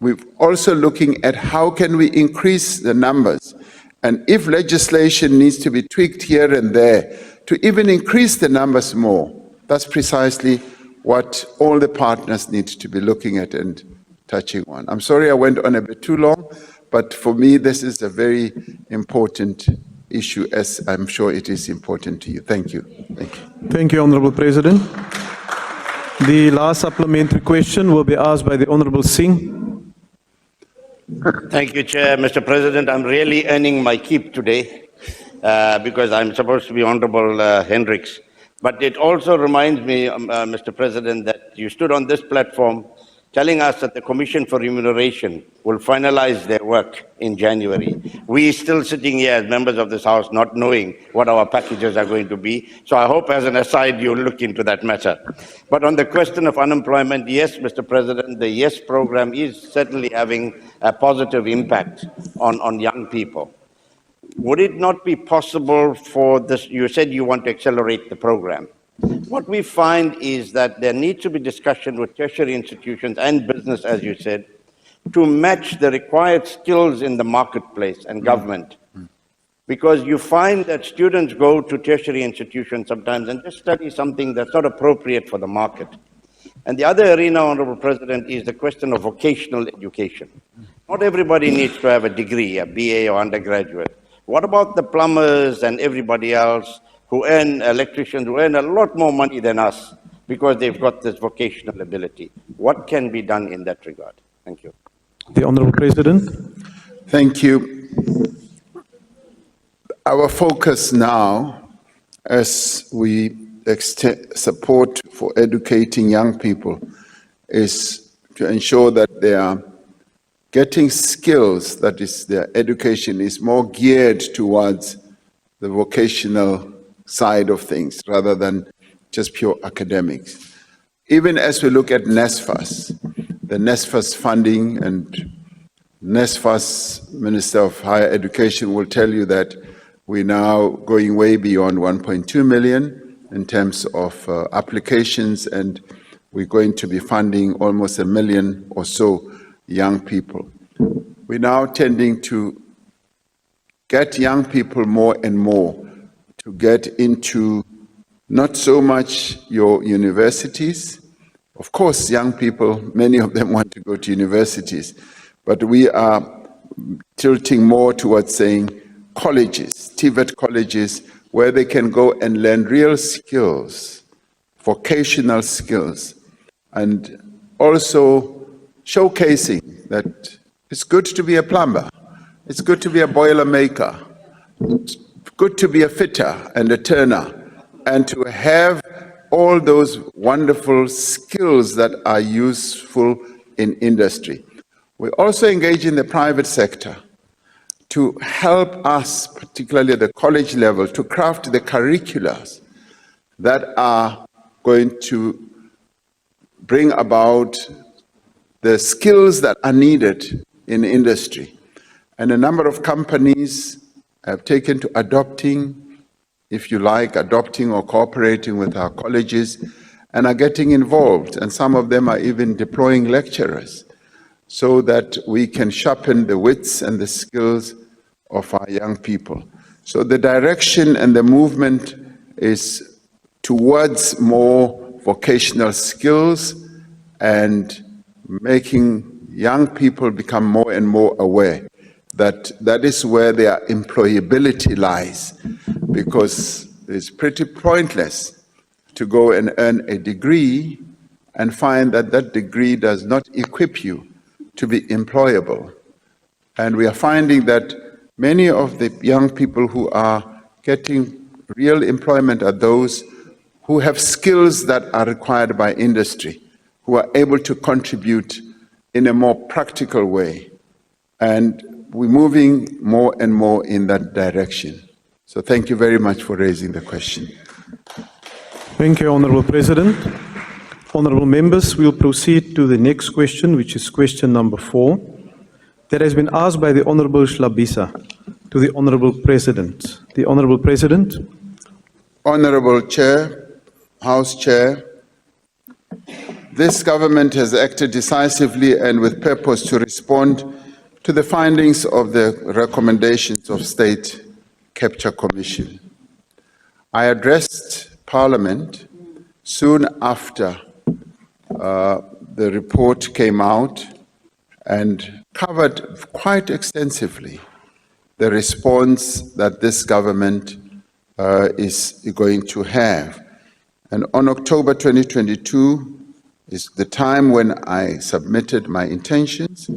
we're also looking at how can we increase the numbers. And if legislation needs to be tweaked here and there to even increase the numbers more, that's precisely what all the partners need to be looking at and touching on. I'm sorry I went on a bit too long, but for me this is a very important issue, as I'm sure it is important to you. Thank you. Thank you. Thank you, Honourable President. The last supplementary question will be asked by the Honourable Singh. Thank you, Chair. Mr. President, I'm really earning my keep today because I'm supposed to be Honourable Hendricks. But it also reminds me, Mr. President, that you stood on this platform telling us that the Commission for Remuneration will finalize their work in January. We still sitting here as members of this House not knowing what our packages are going to be. So I hope as an aside you'll look into that matter. But on the question of unemployment, yes, Mr. President, the YES program is certainly having a positive impact on young people. Would it not be possible for this? You said you want to accelerate the program. What we find is that there needs to be discussion with tertiary institutions and business, as you said, to match the required skills in the marketplace and government. Because you find that students go to tertiary institutions sometimes and just study something that's not appropriate for the market. And the other arena, Honorable President, is the question of vocational education. Not everybody needs to have a degree, a BA or undergraduate. What about the plumbers and everybody else who earn, electricians who earn a lot more money than us because they've got this vocational ability? What can be done in that regard? Thank you. The Honourable President. Thank you. Our focus now, as we extend support for educating young people, is to ensure that they are getting skills, that is, their education is more geared towards the vocational side of things rather than just pure academics. Even as we look at NSFAS, the NSFAS funding, and NSFAS Minister of Higher Education will tell you that we're now going way beyond 1.2 million in terms of applications, and we're going to be funding almost 1 million or so young people. We're now tending to get young people more and more to get into not so much your universities. Of course, young people, many of them want to go to universities, but we are tilting more towards saying colleges, TVET colleges, where they can go and learn real skills, vocational skills, and also showcasing that it's good to be a plumber, it's good to be a boiler maker, it's good to be a fitter and a turner, and to have all those wonderful skills that are useful in industry. We also engage in the private sector to help us, particularly at the college level, to craft the curricula that are going to bring about the skills that are needed in industry. And a number of companies have taken to adopting, if you like, adopting or cooperating with our colleges and are getting involved. And some of them are even deploying lecturers so that we can sharpen the wits and the skills of our young people. So the direction and the movement is towards more vocational skills and making young people become more and more aware that that is where their employability lies, because it's pretty pointless to go and earn a degree and find that that degree does not equip you to be employable. And we are finding that many of the young people who are getting real employment are those who have skills that are required by industry, who are able to contribute in a more practical way. And we're moving more and more in that direction. So thank you very much for raising the question. Thank you, Honourable President. Honourable members, we'll proceed to the next question, which is question number 4, that has been asked by the Honourable Shlabisa to the Honourable President. The Honourable President. Honourable Chair, House Chair, this government has acted decisively and with purpose to respond to the findings of the recommendations of State Capture Commission. I addressed Parliament soon after the report came out and covered quite extensively the response that this government is going to have. And on October 2022 is the time when I submitted my intentions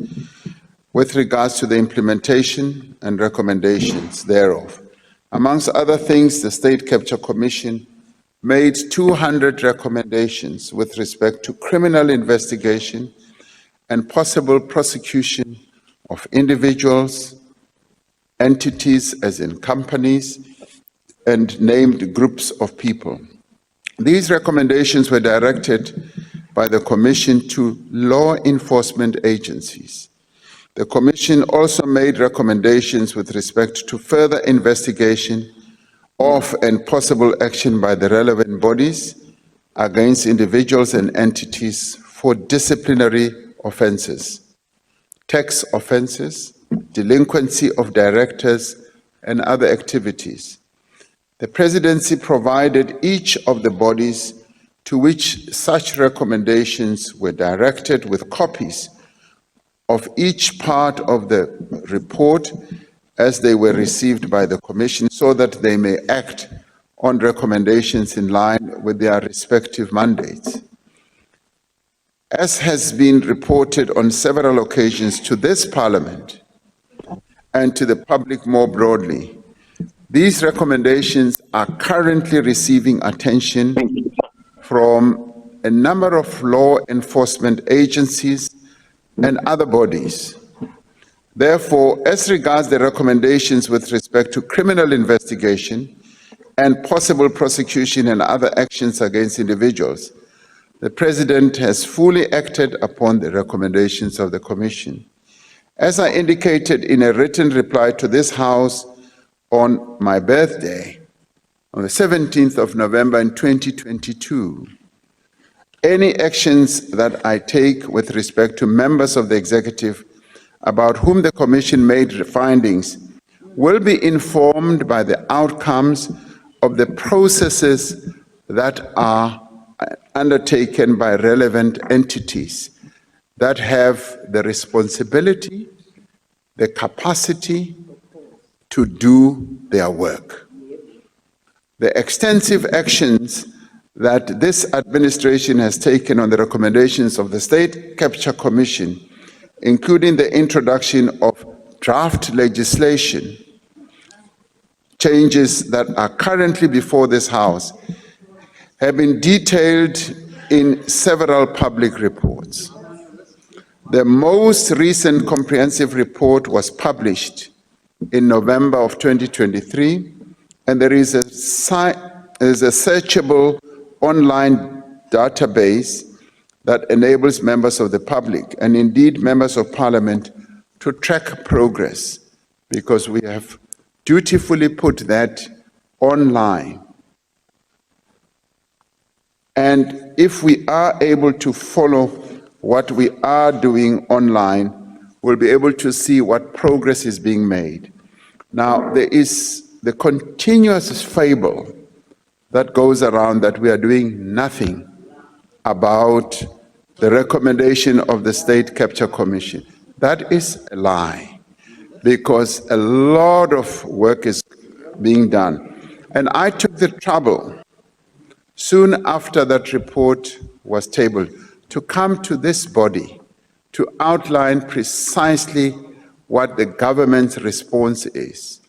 with regards to the implementation and recommendations thereof. Amongst other things, the State Capture Commission made 200 recommendations with respect to criminal investigation and possible prosecution of individuals, entities, as in companies, and named groups of people. These recommendations were directed by the Commission to law enforcement agencies. The Commission also made recommendations with respect to further investigation of and possible action by the relevant bodies against individuals and entities for disciplinary offences, tax offences, delinquency of directors, and other activities. The Presidency provided each of the bodies to which such recommendations were directed with copies of each part of the report as they were received by the Commission, so that they may act on recommendations in line with their respective mandates. As has been reported on several occasions to this Parliament and to the public more broadly, these recommendations are currently receiving attention from a number of law enforcement agencies and other bodies. Therefore, as regards the recommendations with respect to criminal investigation and possible prosecution and other actions against individuals, the President has fully acted upon the recommendations of the Commission. As I indicated in a written reply to this House on my birthday, on the 17th of November in 2022, any actions that I take with respect to members of the executive about whom the Commission made findings will be informed by the outcomes of the processes that are undertaken by relevant entities that have the responsibility, the capacity to do their work. The extensive actions that this administration has taken on the recommendations of the State Capture Commission, including the introduction of draft legislation, changes that are currently before this House, have been detailed in several public reports. The most recent comprehensive report was published in November of 2023, and there is a searchable online database that enables members of the public, and indeed members of Parliament, to track progress, because we have dutifully put that online. And if we are able to follow what we are doing online, we'll be able to see what progress is being made. Now, there is the continuous fable that goes around that we are doing nothing about the recommendation of the State Capture Commission. That is a lie, because a lot of work is being done. And I took the trouble, soon after that report was tabled, to come to this body to outline precisely what the government's response is,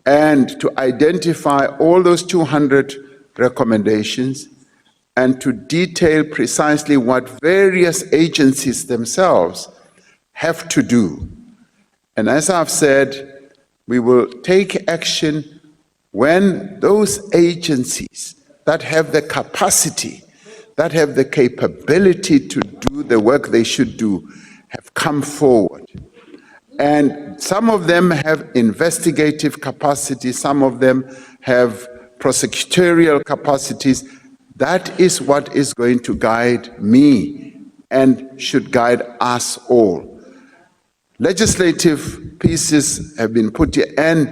and to identify all those 200 recommendations, and to detail precisely what various agencies themselves have to do. And as I've said, we will take action when those agencies that have the capacity, that have the capability to do the work they should do, have come forward. And some of them have investigative capacity, some of them have prosecutorial capacities. That is what is going to guide me and should guide us all. Legislative pieces have been put here, and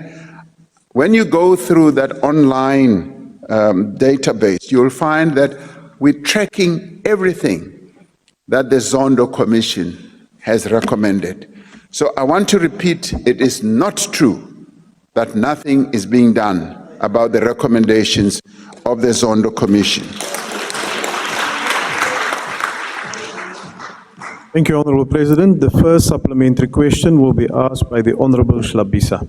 when you go through that online database, you'll find that we're tracking everything that the Zondo Commission has recommended. So I want to repeat, it is not true that nothing is being done about the recommendations of the Zondo Commission. Thank you, Honourable President. The first supplementary question will be asked by the Honourable Shlabisa.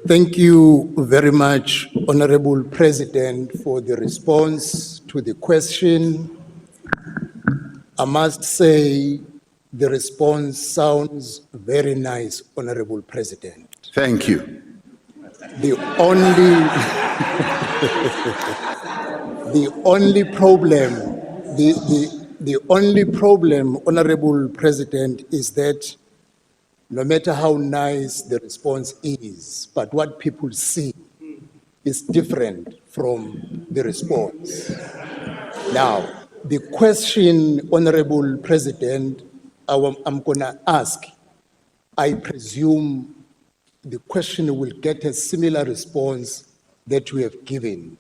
Thank you very much, Honourable President, for the response to the question. I must say the response sounds very nice, Honourable President. Thank you. The only problem, Honourable President, is that no matter how nice the response is, but what people see is different from the response. Now, the question, Honourable President, I'm going to ask, I presume the question will get a similar response that we have given.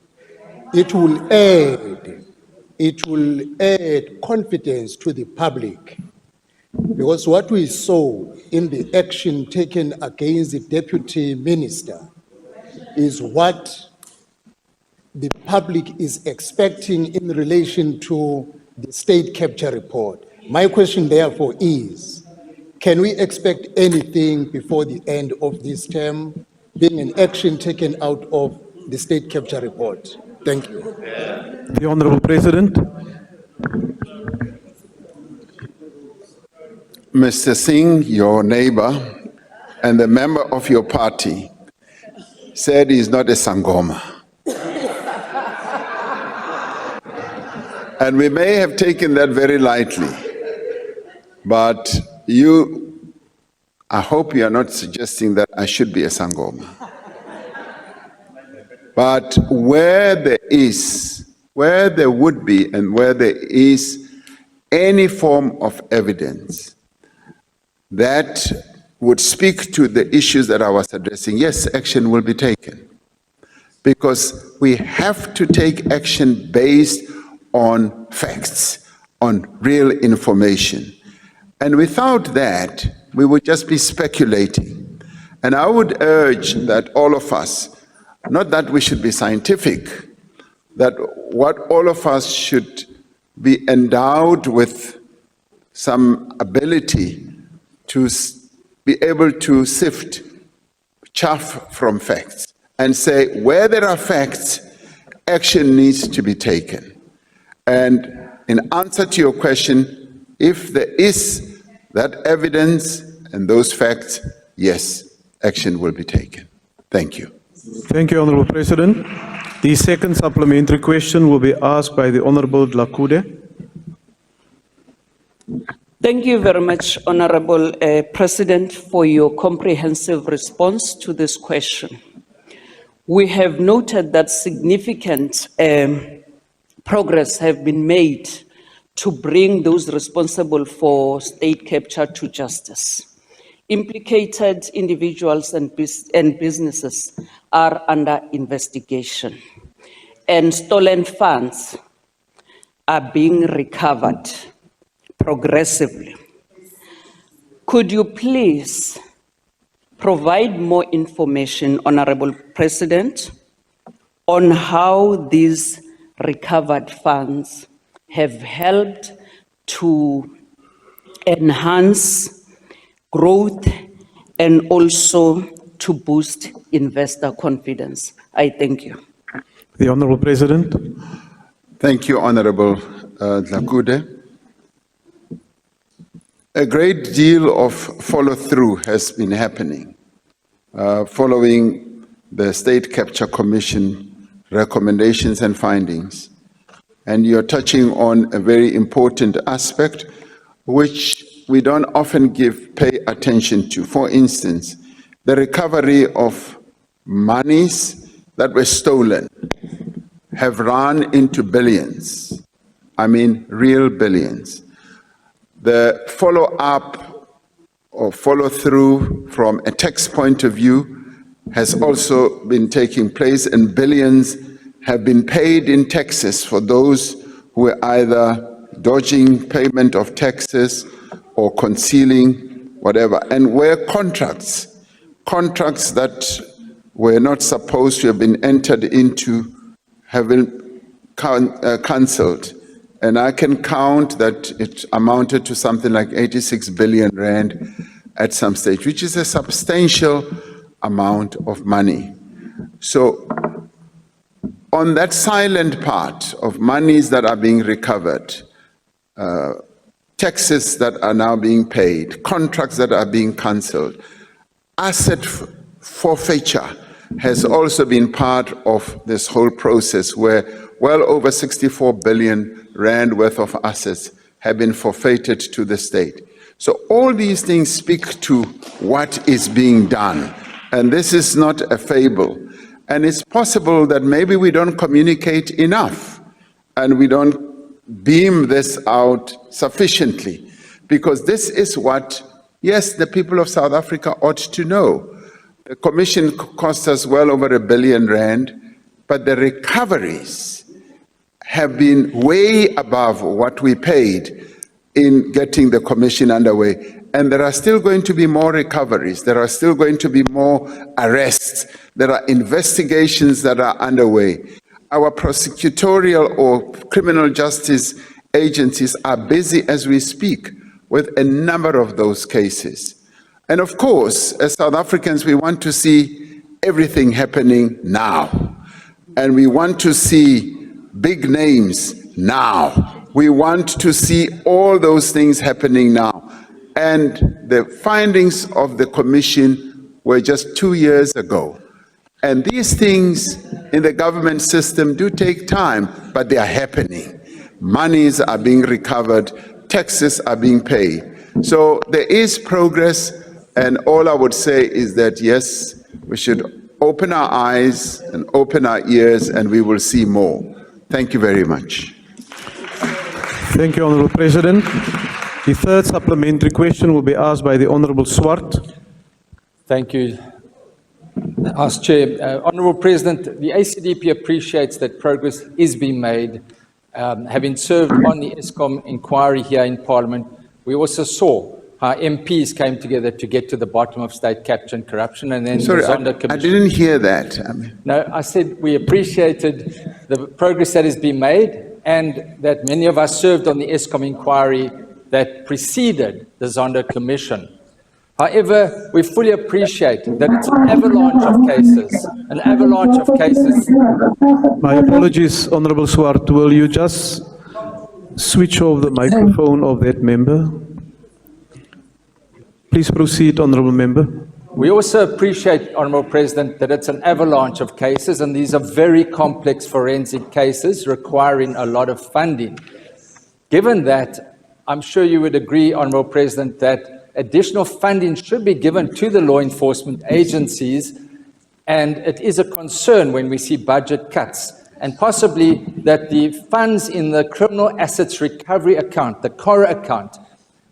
It will add confidence to the public, because what we saw in the action taken against the Deputy Minister is what the public is expecting in relation to the State Capture Report. My question, therefore, is, can we expect anything before the end of this term, being an action taken out of the State Capture Report? Thank you. The Honourable President. Mr. Singh, your neighbor and the member of your party, said he's not a Sangoma. And we may have taken that very lightly, but I hope you are not suggesting that I should be a Sangoma. But where there would be and where there is any form of evidence that would speak to the issues that I was addressing, yes, action will be taken. Because we have to take action based on facts, on real information. And without that, we would just be speculating. And I would urge that all of us, not that we should be scientific, that what all of us should be endowed with some ability to be able to sift chaff from facts and say, where there are facts, action needs to be taken. And in answer to your question, if there is that evidence and those facts, yes, action will be taken. Thank you. Thank you, Honourable President. The second supplementary question will be asked by the Honourable Dlakude. Thank you very much, Honourable President, for your comprehensive response to this question. We have noted that significant progress have been made to bring those responsible for state capture to justice. Implicated individuals and businesses are under investigation, and stolen funds are being recovered progressively. Could you please provide more information, Honourable President, on how these recovered funds have helped to enhance growth and also to boost investor confidence? I thank you. The Honourable President. Thank you, Honourable Dlakude. A great deal of follow-through has been happening following the State Capture Commission recommendations and findings. And you're touching on a very important aspect which we don't often pay attention to. For instance, the recovery of monies that were stolen have run into billions. I mean, real billions. The follow-up or follow-through from a tax point of view has also been taking place, and billions have been paid in taxes for those who were either dodging payment of taxes or concealing whatever. And where contracts that were not supposed to have been entered into have been cancelled. And I can count that it amounted to something like 86 billion rand at some stage, which is a substantial amount of money. So on that silent part of monies that are being recovered, taxes that are now being paid, contracts that are being cancelled, asset forfeiture has also been part of this whole process, where well over 64 billion rand worth of assets have been forfeited to the state. So all these things speak to what is being done. And this is not a fable. And it's possible that maybe we don't communicate enough and we don't beam this out sufficiently, because this is what, yes, the people of South Africa ought to know. The commission cost us well over R1 billion, but the recoveries have been way above what we paid in getting the commission underway. And there are still going to be more recoveries. There are still going to be more arrests. There are investigations that are underway. Our prosecutorial or criminal justice agencies are busy as we speak with a number of those cases. And of course, as South Africans, we want to see everything happening now. And we want to see big names now. We want to see all those things happening now. And the findings of the commission were just 2 years ago. And these things in the government system do take time, but they are happening. Monies are being recovered, taxes are being paid. So there is progress, and all I would say is that yes, we should open our eyes and open our ears, and we will see more. Thank you very much. Thank you, Honourable President. The third supplementary question will be asked by the Honourable Swart. Thank you, House Chair. Honourable President, the ACDP appreciates that progress is being made. Having served on the ESCOM inquiry here in Parliament, we also saw how MPs came together to get to the bottom of state capture and corruption, and then Sorry, the Zondo I Commission. didn't hear that. No, I said we appreciated the progress that has been made, and that many of us served on the ESCOM inquiry that preceded the Zondo Commission. However, we fully appreciate that it's an avalanche of cases. My apologies, Honourable Swart. Will you just switch off the microphone of that member? Please proceed, Honourable Member. We also appreciate, Honourable President, that it's an avalanche of cases, and these are very complex forensic cases requiring a lot of funding. Given that, I'm sure you would agree, Honourable President, that additional funding should be given to the law enforcement agencies, and it is a concern when we see budget cuts, and possibly that the funds in the Criminal Assets Recovery account, the CORA account,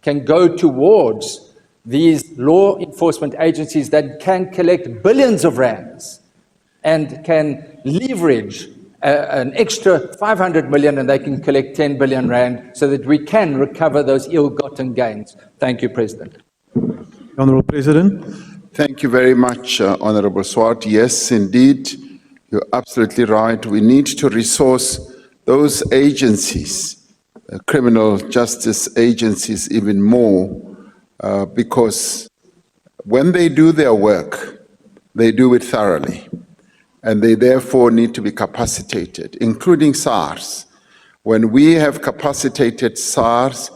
can go towards these law enforcement agencies that can collect billions of rands and can leverage an extra 500 million, and they can collect 10 billion rand so that we can recover those ill-gotten gains. Thank you, President. Honourable President. Thank you very much, Honourable Swart. Yes, indeed, you're absolutely right. We need to resource those agencies, criminal justice agencies, even more, because when they do their work, they do it thoroughly, and they therefore need to be capacitated, including SARS. When we have capacitated SARS,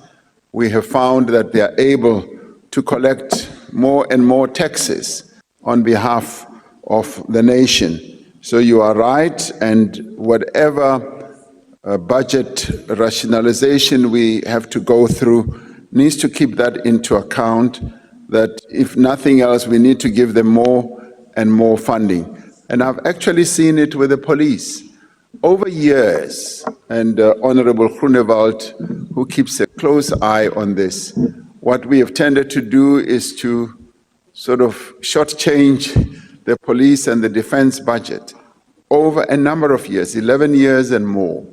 we have found that they are able to collect more and more taxes on behalf of the nation. So you are right, and whatever budget rationalization we have to go through needs to keep that into account, that if nothing else, we need to give them more and more funding. And I've actually seen it with the police. Over years, and Honourable Groenewald, who keeps a close eye on this, what we have tended to do is to sort of shortchange the police and the defense budget over a number of years, 11 years and more.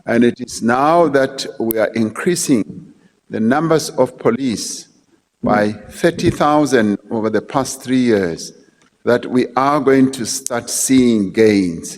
And it is now that we are increasing the numbers of police by 30,000 over the past 3 years, that we are going to start seeing gains.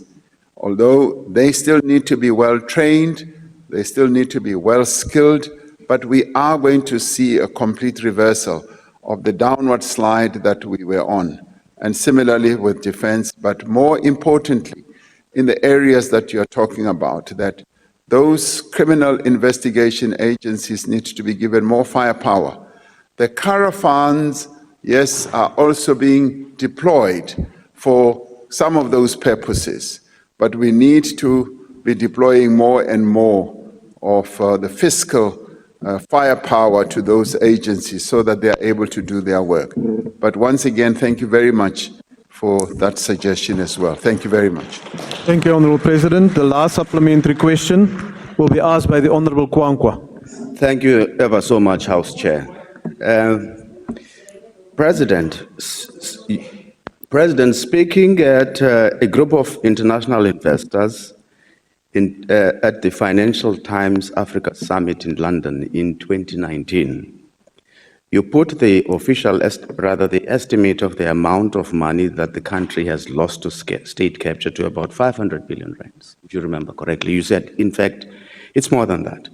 Although they still need to be well trained, they still need to be well skilled, but we are going to see a complete reversal of the downward slide that we were on. And similarly with defense, but more importantly, in the areas that you are talking about, that those criminal investigation agencies need to be given more firepower. The CARA funds, yes, are also being deployed for some of those purposes, but we need to be deploying more and more of the fiscal firepower to those agencies so that they are able to do their work. But once again, thank you very much for that suggestion as well. Thank you very much. Thank you, Honourable President. The last supplementary question will be asked by the Honourable Kwankwa. Thank you ever so much, House Chair. President, speaking at a group of international investors at the Financial Times Africa Summit in London in 2019, you put the the estimate of the amount of money that the country has lost to state capture to about 500 billion rands, if you remember correctly. You said, in fact, it's more than that.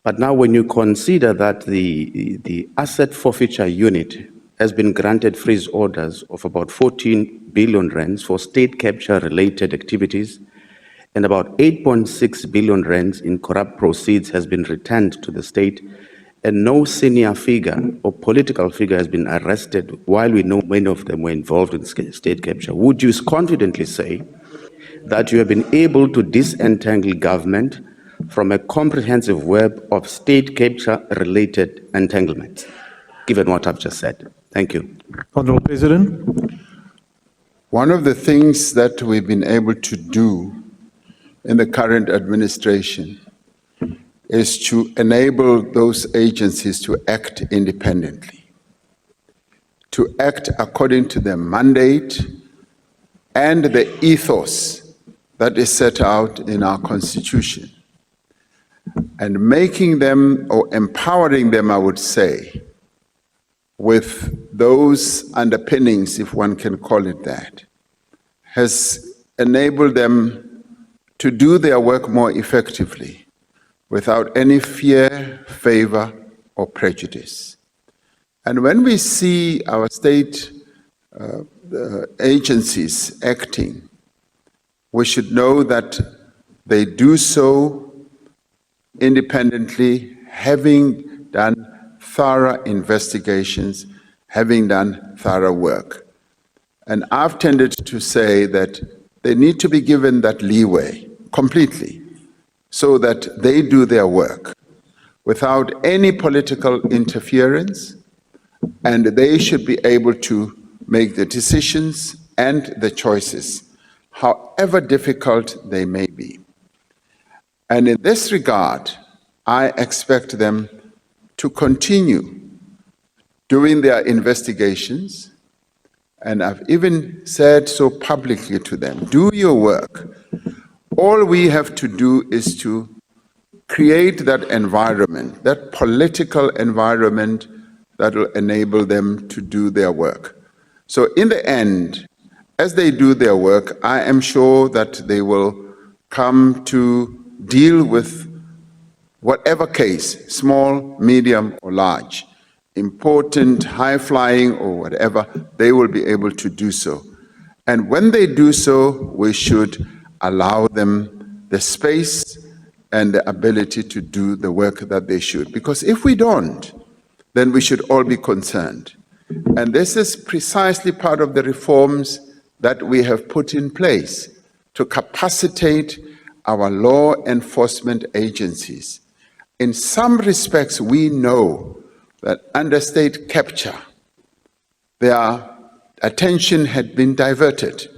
But now when you consider that the asset forfeiture unit has been granted freeze orders of about 14 billion rands for state capture related activities, and about 8.6 billion rands in corrupt proceeds has been returned to the state, and no senior figure or political figure has been arrested, while we know many of them were involved in state capture, would you confidently say that you have been able to disentangle government from a comprehensive web of state capture-related entanglements, given what I've just said? Thank you. Honourable President. One of the things that we've been able to do in the current administration is to enable those agencies to act independently, to act according to their mandate and the ethos that is set out in our Constitution, and making them, or empowering them, I would say, with those underpinnings, if one can call it that, has enabled them to do their work more effectively without any fear, favor, or prejudice. And when we see our state agencies acting, we should know that they do so independently, having done thorough investigations, having done thorough work. And I've tended to say that they need to be given that leeway completely so that they do their work without any political interference, and they should be able to make the decisions and the choices, however difficult they may be. And in this regard, I expect them to continue doing their investigations, and I've even said so publicly to them, do your work. All we have to do is to create that environment, that political environment that will enable them to do their work. So in the end, as they do their work, I am sure that they will come to deal with whatever case, small, medium, or large, important, high-flying, or whatever, they will be able to do so. And when they do so, we should allow them the space and the ability to do the work that they should. Because if we don't, then we should all be concerned. And this is precisely part of the reforms that we have put in place to capacitate our law enforcement agencies. In some respects, we know that under state capture, their attention had been diverted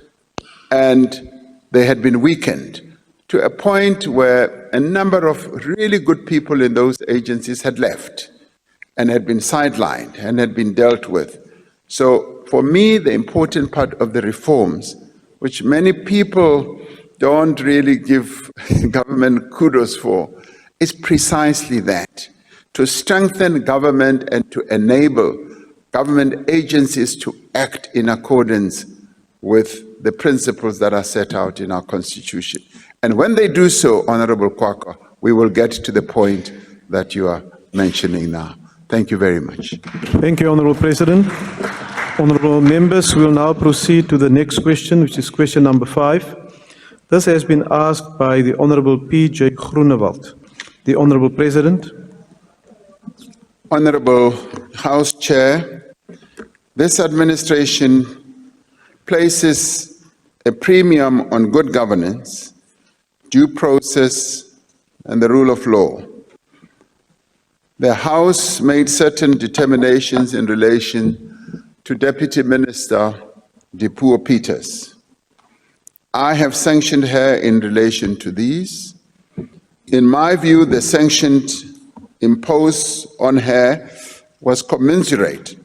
and they had been weakened to a point where a number of really good people in those agencies had left and had been sidelined and had been dealt with. So for me, the important part of the reforms, which many people don't really give government kudos for, is precisely that, to strengthen government and to enable government agencies to act in accordance with the principles that are set out in our Constitution. And when they do so, Honorable Kwakwa, we will get to the point that you are mentioning now. Thank you very much. Thank you, Honorable President. Honorable members, we will now proceed to the next question, which is question number 5. This has been asked by the Honorable P.J. Groenewald. The Honorable President. Honorable House Chair, this administration places a premium on good governance, due process, and the rule of law. The House made certain determinations in relation to Deputy Minister Dipuo Peters. I have sanctioned her in relation to these. In my view, the sanctions imposed on her was commensurate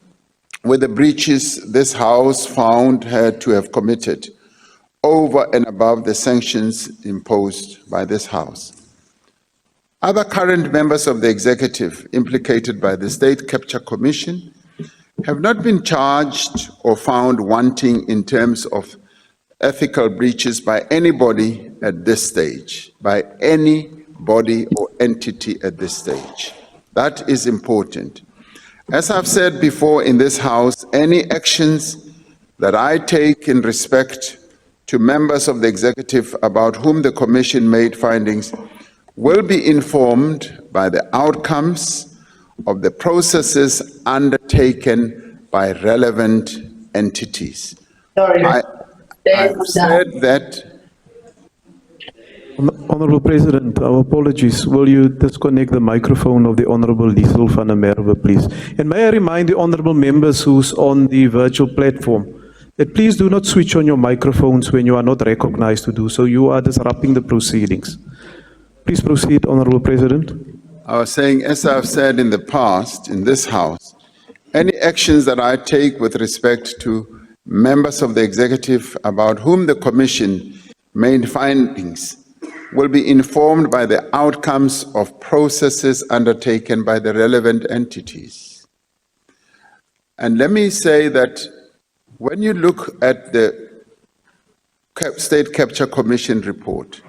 with the breaches this House found her to have committed over and above the sanctions imposed by this House. Other current members of the executive implicated by the State Capture Commission have not been charged or found wanting in terms of ethical breaches by anybody at this stage, by any body or entity at this stage. That is important. As I've said before in this House, any actions that I take in respect to members of the executive about whom the Commission made findings will be informed by the outcomes of the processes undertaken by relevant entities. I've said that. Honorable President, our apologies. Will you disconnect the microphone of the Honorable Liesel van der Merwe, please? And may I remind the honorable members who's on the virtual platform Please do not switch on your microphones when you are not recognized to do so. You are disrupting the proceedings. Please proceed, Honorable President. I was saying, as I've said in the past in this House, any actions that I take with respect to members of the executive about whom the Commission made findings will be informed by the outcomes of processes undertaken by the relevant entities. And let me say that when you look at the State Capture Commission report,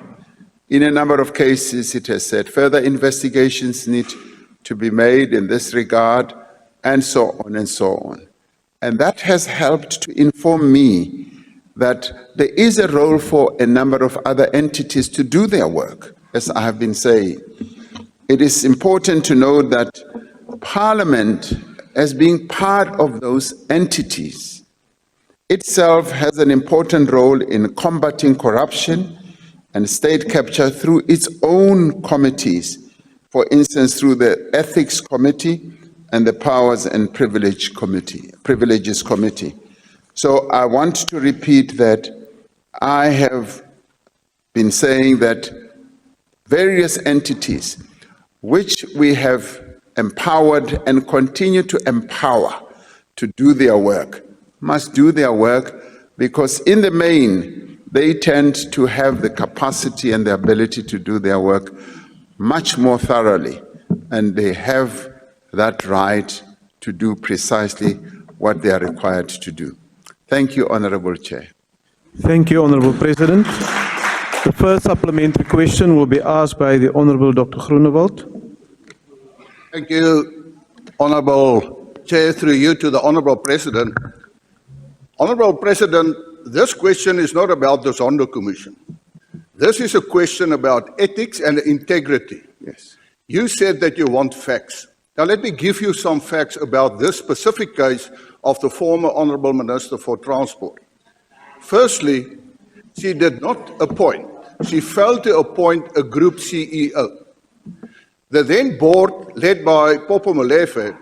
in a number of cases it has said further investigations need to be made in this regard, and so on and so on. And that has helped to inform me that there is a role for a number of other entities to do their work, as I have been saying. It is important to note that Parliament, as being part of those entities, itself has an important role in combating corruption and state capture through its own committees, for instance, through the Ethics Committee and the Powers and Privileges Committee. So I want to repeat that I have been saying that various entities which we have empowered and continue to empower to do their work must do their work, because in the main they tend to have the capacity and the ability to do their work much more thoroughly, and they have that right to do precisely what they are required to do. Thank you, Honourable Chair. Thank you, Honourable President. The first supplementary question will be asked by the Honourable Dr. Groenewald. Thank you, Honourable Chair, through you to the Honourable President. Honourable President, this question is not about the Zondo Commission. This is a question about ethics and integrity. Yes. You said that you want facts. Now let me give you some facts about this specific case of the former Honourable Minister for Transport. Firstly, she did not appoint, she failed to appoint a group CEO. The then board, led by Popo Molefe,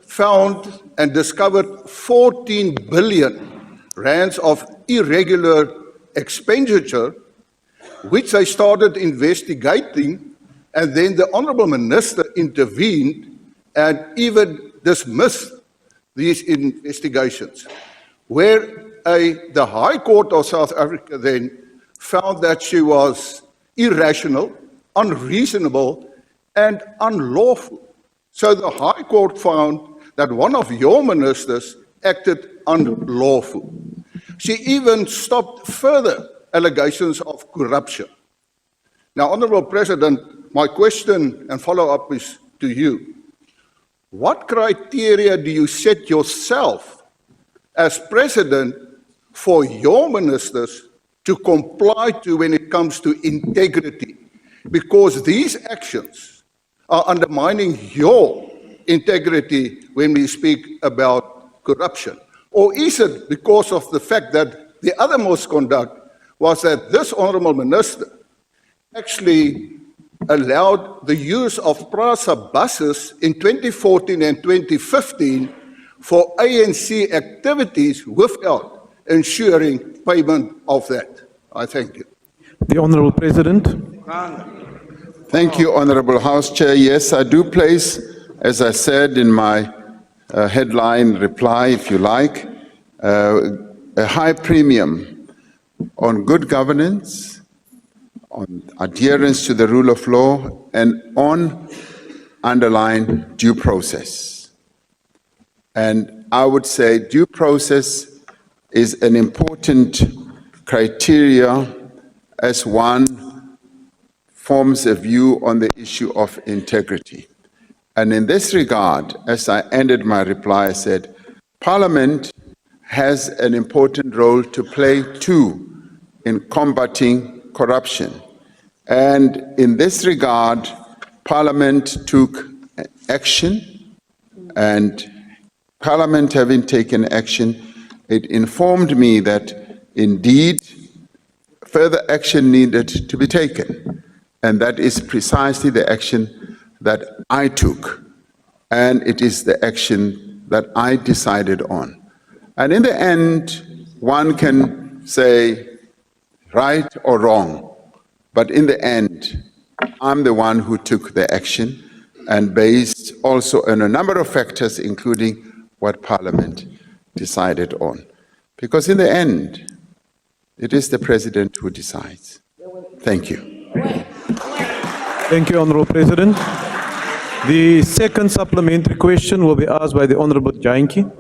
found and discovered 14 billion rands of irregular expenditure, which they started investigating, and then the Honourable Minister intervened and even dismissed these investigations, where the High Court of South Africa then found that she was irrational, unreasonable, and unlawful. So the High Court found that one of your ministers acted unlawful. She even stopped further allegations of corruption. Now, Honourable President, my question and follow-up is to you. What criteria do you set yourself as President for your ministers to comply to when it comes to integrity? Because these actions are undermining your integrity when we speak about corruption. Or is it because of the fact that the other misconduct was that this Honourable Minister actually allowed the use of PRASA buses in 2014 and 2015 for ANC activities without ensuring payment of that? I thank you. The Honourable President. Thank you, Honourable House Chair. Yes, I do place, as I said in my headline reply, if you like, a high premium on good governance, on adherence to the rule of law, and on underlying due process. And I would say due process is an important criteria as one forms a view on the issue of integrity. And in this regard, as I ended my reply, I said, Parliament has an important role to play too in combating corruption. And in this regard, Parliament took action, and Parliament having taken action, it informed me that indeed further action needed to be taken. And that is precisely the action that I took, and it is the action that I decided on. And in the end, one can say right or wrong, but in the end, I'm the one who took the action and based also on a number of factors, including what Parliament decided on. Because in the end, it is the President who decides. Thank you. Thank you, Honourable President. The second supplementary question will be asked by the Honourable Jantjie.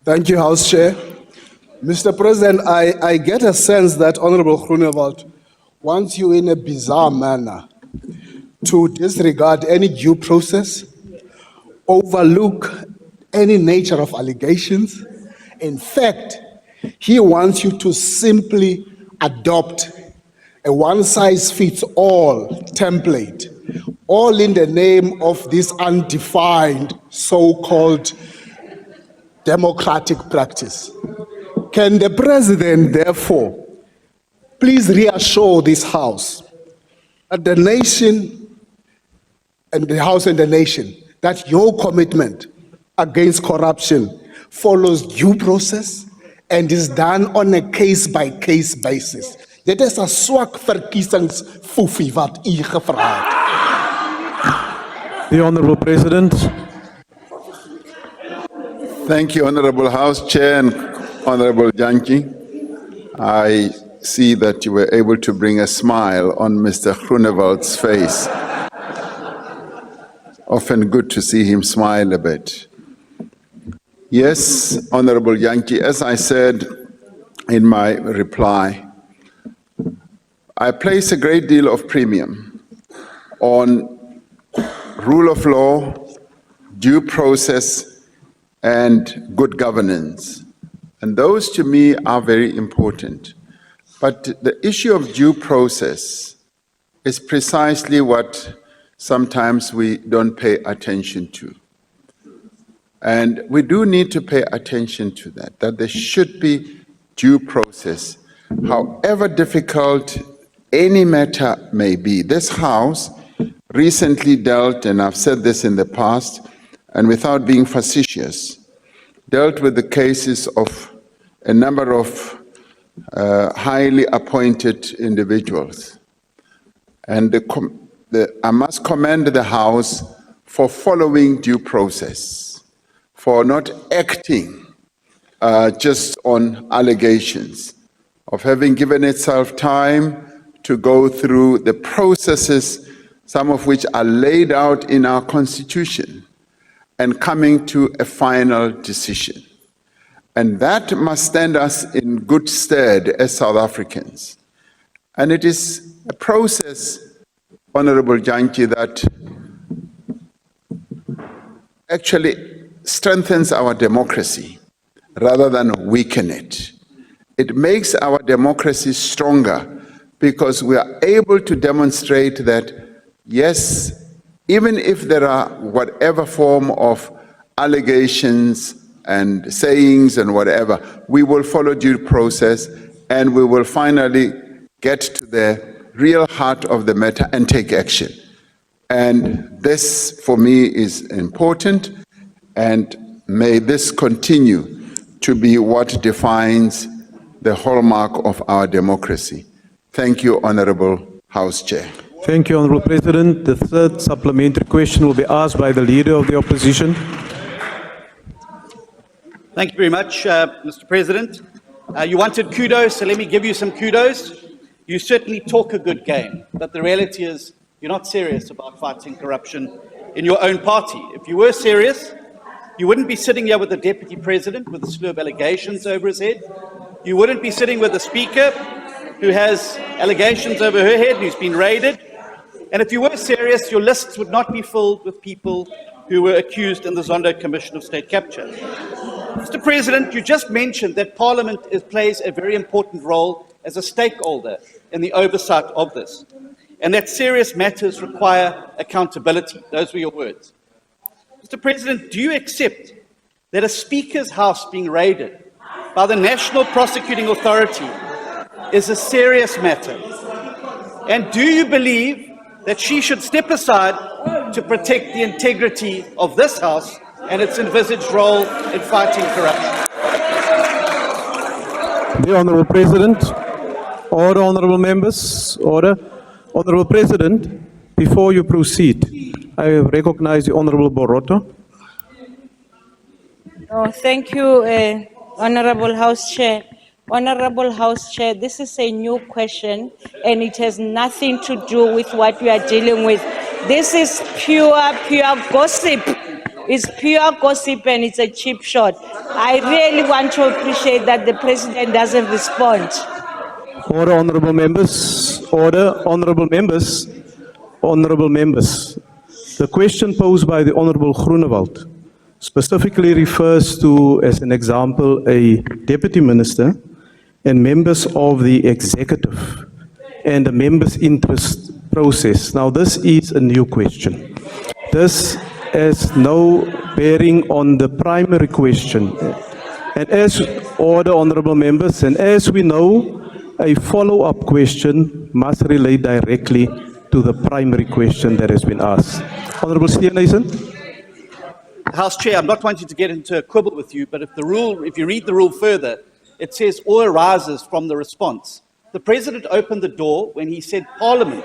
Thank you, House Chair. Mr. President, I get a sense that Honorable Groenewald wants you in a bizarre manner to disregard any due process, overlook any nature of allegations. In fact, he wants you to simply adopt a one-size-fits-all template, all in the name of this undefined so-called democratic practice. Can the President, therefore, please reassure this House that the nation and the House and the nation that your commitment against corruption follows due process and is done on a case-by-case basis? Dit is 'n swak verkiesingsfoefie wat u gevra het. The Honourable President. Thank you, Honourable House Chair and Honourable Jantjie. I see that you were able to bring a smile on Mr. Groenewald's face. Often good to see him smile a bit. Yes, Honourable Jantjie, as I said in my reply, I place a great deal of premium on rule of law, due process, and good governance. And those to me are very important. But the issue of due process is precisely what sometimes we don't pay attention to. And we do need to pay attention to that there should be due process, however difficult any matter may be. This House recently dealt, and I've said this in the past, and without being facetious, dealt with the cases of a number of highly appointed individuals. And I must commend the House for following due process, for not acting just on allegations, of having given itself time to go through the processes, some of which are laid out in our Constitution, and coming to a final decision. And that must stand us in good stead as South Africans. And it is a process, Honourable Jantjie, that actually strengthens our democracy rather than weaken it. It makes our democracy stronger because we are able to demonstrate that, yes, even if there are whatever form of allegations and sayings and whatever, we will follow due process and we will finally get to the real heart of the matter and take action. And this, for me, is important, and may this continue to be what defines the hallmark of our democracy. Thank you, Honourable House Chair. Thank you, Honourable President. The third supplementary question will be asked by the Leader of the Opposition. Thank you very much, Mr. President. You wanted kudos, so let me give you some kudos. You certainly talk a good game, but the reality is you're not serious about fighting corruption in your own party. If you were serious, you wouldn't be sitting here with the Deputy President with a slew of allegations over his head. You wouldn't be sitting with the Speaker who has allegations over her head, who's been raided. And if you were serious, your lists would not be filled with people who were accused in the Zondo Commission of State Capture. Mr. President, you just mentioned that Parliament plays a very important role as a stakeholder in the oversight of this, and that serious matters require accountability. Those were your words. Mr. President, do you accept that a Speaker's house being raided by the National Prosecuting Authority is a serious matter? And do you believe that she should step aside to protect the integrity of this House and its envisaged role in fighting corruption? The Honourable President. Order, Honourable Members. Order. Honourable President, before you proceed, I recognize the Honourable Boroto. Oh, thank you, Honorable House Chair. Honorable House Chair, this is a new question and it has nothing to do with what we are dealing with. This is pure gossip. It's pure gossip and it's a cheap shot. I really want to appreciate that the President doesn't respond. Order, Honourable Members. Order, Honourable Members. Honourable Members. The question posed by the Honourable Groenewald specifically refers to, as an example, a Deputy Minister and members of the executive and the members' interest process. Now, this is a new question. This has no bearing on the primary question. And as order, Honourable Members, and as we know, a follow-up question must relate directly to the primary question that has been asked. Honourable Steenhuisen. House Chair, I'm not wanting to get into a quibble with you, but if you read the rule further, it says all arises from the response. The President opened the door when he said Parliament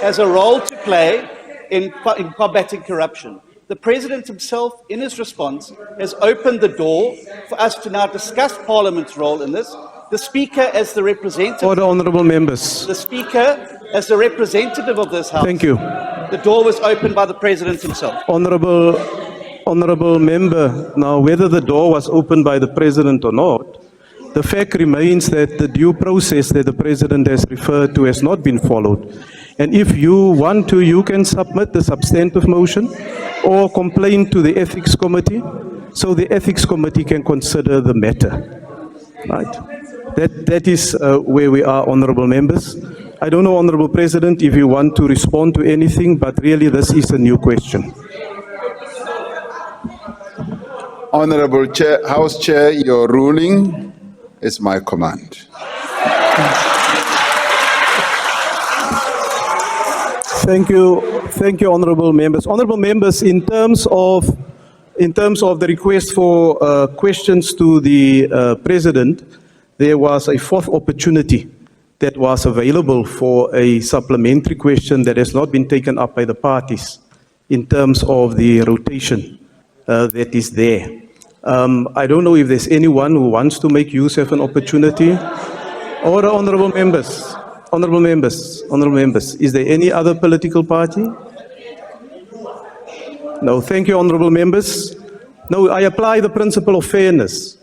has a role to play in combating corruption. The President himself, in his response, has opened the door for us to now discuss Parliament's role in this. The Speaker, as the representative... Order, Honourable Members. The Speaker, as the representative of this House... Thank you. The door was opened by the President himself. Honourable Member, now whether the door was opened by the President or not, the fact remains that the due process that the President has referred to has not been followed. And if you want to, you can submit the substantive motion or complain to the Ethics Committee, so the Ethics Committee can consider the matter. Right? That is where we are, Honourable Members. I don't know, Honourable President, if you want to respond to anything, but really this is a new question. Honourable Chair, House Chair, your ruling is my command. Thank you, Honourable Members. Honourable Members, in terms of the request for questions to the President, there was a fourth opportunity that was available for a supplementary question that has not been taken up by the parties in terms of the rotation that is there. I don't know if there's anyone who wants to make use of an opportunity. Order, Honourable Members. Honourable Members. Honourable Members. Is there any other political party? No. Thank you, Honourable Members. No, I apply the principle of fairness.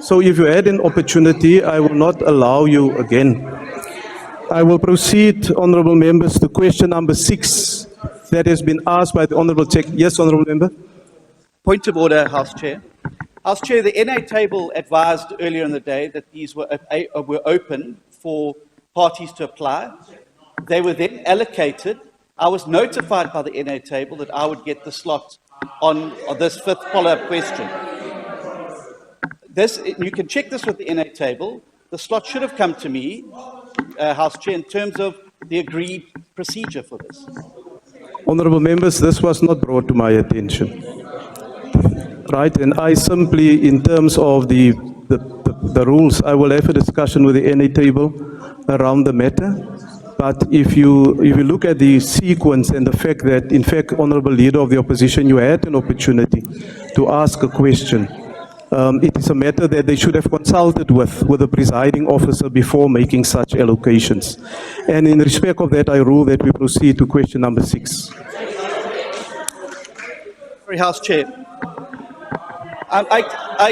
So if you had an opportunity, I will not allow you again. I will proceed, Honourable Members, to question number 6 that has been asked by the Honourable Chair. Yes, Honourable Member. Point of order, House Chair. House Chair, the NA table advised earlier in the day that these were open for parties to apply. They were then allocated. I was notified by the NA table that I would get the slot on this fifth follow-up question. You can check this with the NA table. The slot should have come to me, House Chair, in terms of the agreed procedure for this. Honourable Members, this was not brought to my attention. Right, and I simply, in terms of the rules, I will have a discussion with the NA table around the matter. But if you look at the sequence and the fact that, in fact, Honourable Leader of the Opposition, you had an opportunity to ask a question, it is a matter that they should have consulted with the presiding officer before making such allocations. And in respect of that, I rule that we proceed to question number 6. Sorry, House Chair.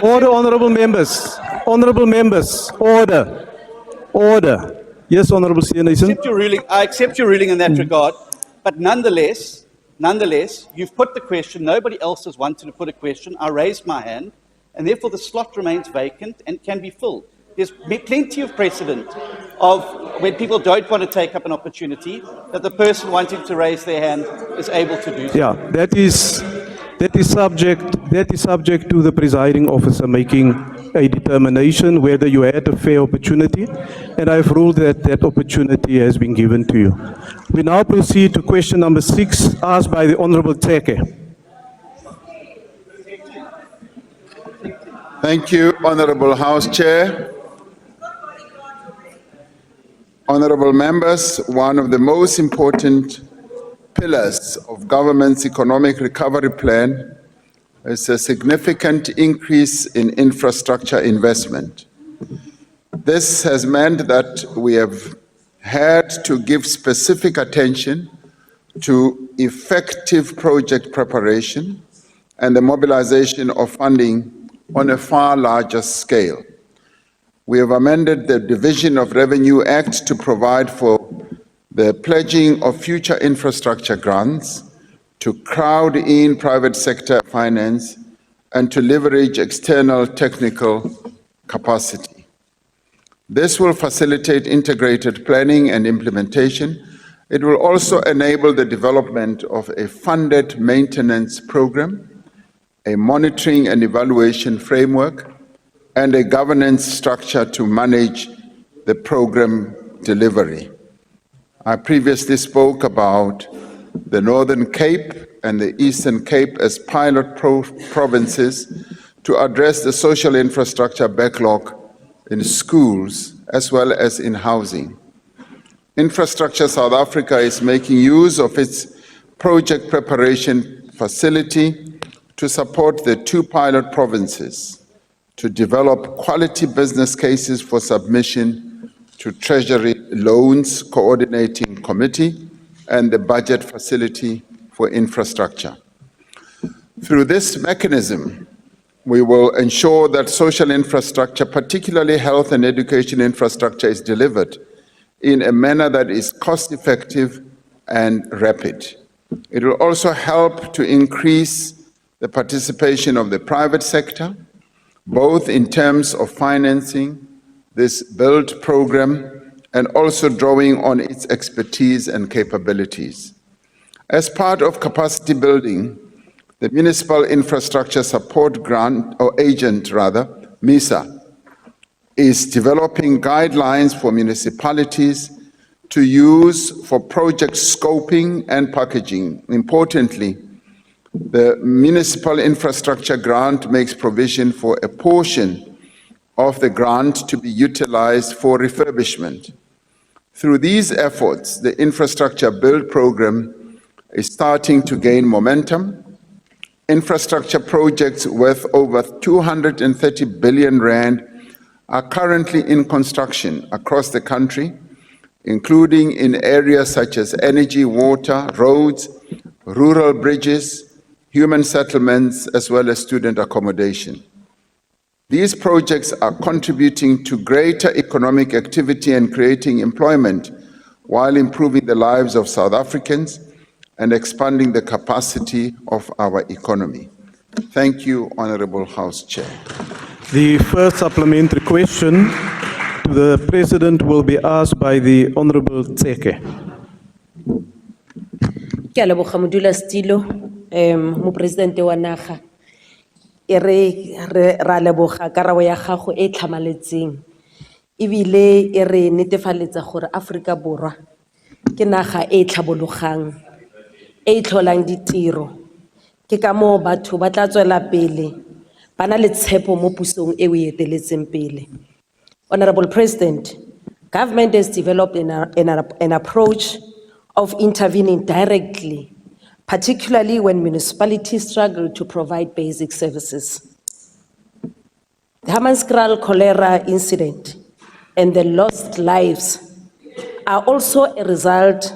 Order, Honourable Members. Honourable Members, order. Order. Yes, Honourable Steenhuisen. I accept your ruling in that regard, but nonetheless, you've put the question. Nobody else has wanted to put a question. I raised my hand, and therefore the slot remains vacant and can be filled. There's plenty of precedent of when people don't want to take up an opportunity, that the person wanting to raise their hand is able to do so. Yeah, that is subject to the presiding officer making a determination whether you had a fair opportunity, and I've ruled that that opportunity has been given to you. We now proceed to question number 6 asked by the Honourable Teke. Thank you, Honourable House Chair. Honorable members, one of the most important pillars of government's economic recovery plan is a significant increase in infrastructure investment. This has meant that we have had to give specific attention to effective project preparation and the mobilization of funding on a far larger scale. We have amended the Division of Revenue Act to provide for the pledging of future infrastructure grants, to crowd in private sector finance, and to leverage external technical capacity. This will facilitate integrated planning and implementation. It will also enable the development of a funded maintenance program, a monitoring and evaluation framework, and a governance structure to manage the program delivery. I previously spoke about the Northern Cape and the Eastern Cape as pilot provinces to address the social infrastructure backlog in schools as well as in housing. Infrastructure South Africa is making use of its project preparation facility to support the 2 pilot provinces to develop quality business cases for submission to Treasury Loans Coordinating Committee and the Budget Facility for Infrastructure. Through this mechanism, we will ensure that social infrastructure, particularly health and education infrastructure, is delivered in a manner that is cost-effective and rapid. It will also help to increase the participation of the private sector, both in terms of financing this BUILD program and also drawing on its expertise and capabilities. As part of capacity building, the Municipal Infrastructure Support Grant, or Agent rather, MISA, is developing guidelines for municipalities to use for project scoping and packaging. Importantly, the Municipal Infrastructure Grant makes provision for a portion of the grant to be utilized for refurbishment. Through these efforts, the Infrastructure Build program is starting to gain momentum. Infrastructure projects worth over 230 billion rand are currently in construction across the country, including in areas such as energy, water, roads, rural bridges, human settlements, as well as student accommodation. These projects are contributing to greater economic activity and creating employment while improving the lives of South Africans and expanding the capacity of our economy. Thank you, Honorable House Chair. The first supplementary question to the President will be asked by the Honorable Tseke. Ke a leboga modula Stilo, mo presidente wa naga. E re ra leboga karabo ya gago e tlhamaletseng. Ebile e re netefaletsa gore Afrika Borwa ke naga e tlhabologang, e tlholang ditiro. Ke ka mo batho ba tla tswela pele ba na le tshepo mo pusong e o eteletseng pele. Honorable President, government has developed an approach of intervening directly, particularly when municipalities struggle to provide basic services. The Hammanskraal cholera incident and the lost lives are also a result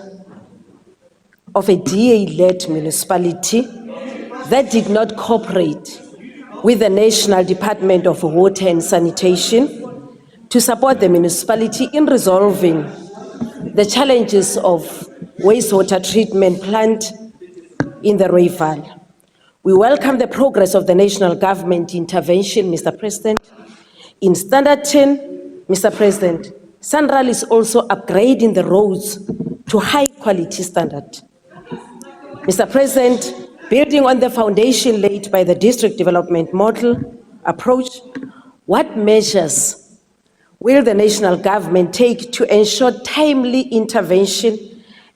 of a DA-led municipality that did not cooperate with the National Department of Water and Sanitation to support the municipality in resolving the challenges of wastewater treatment plant in the Rooival. We welcome the progress of the national government intervention, Mr. President. In Standard 10, Mr. President, SANRAL is also upgrading the roads to high quality standard. Mr. President, building on the foundation laid by the district development model approach, what measures will the national government take to ensure timely intervention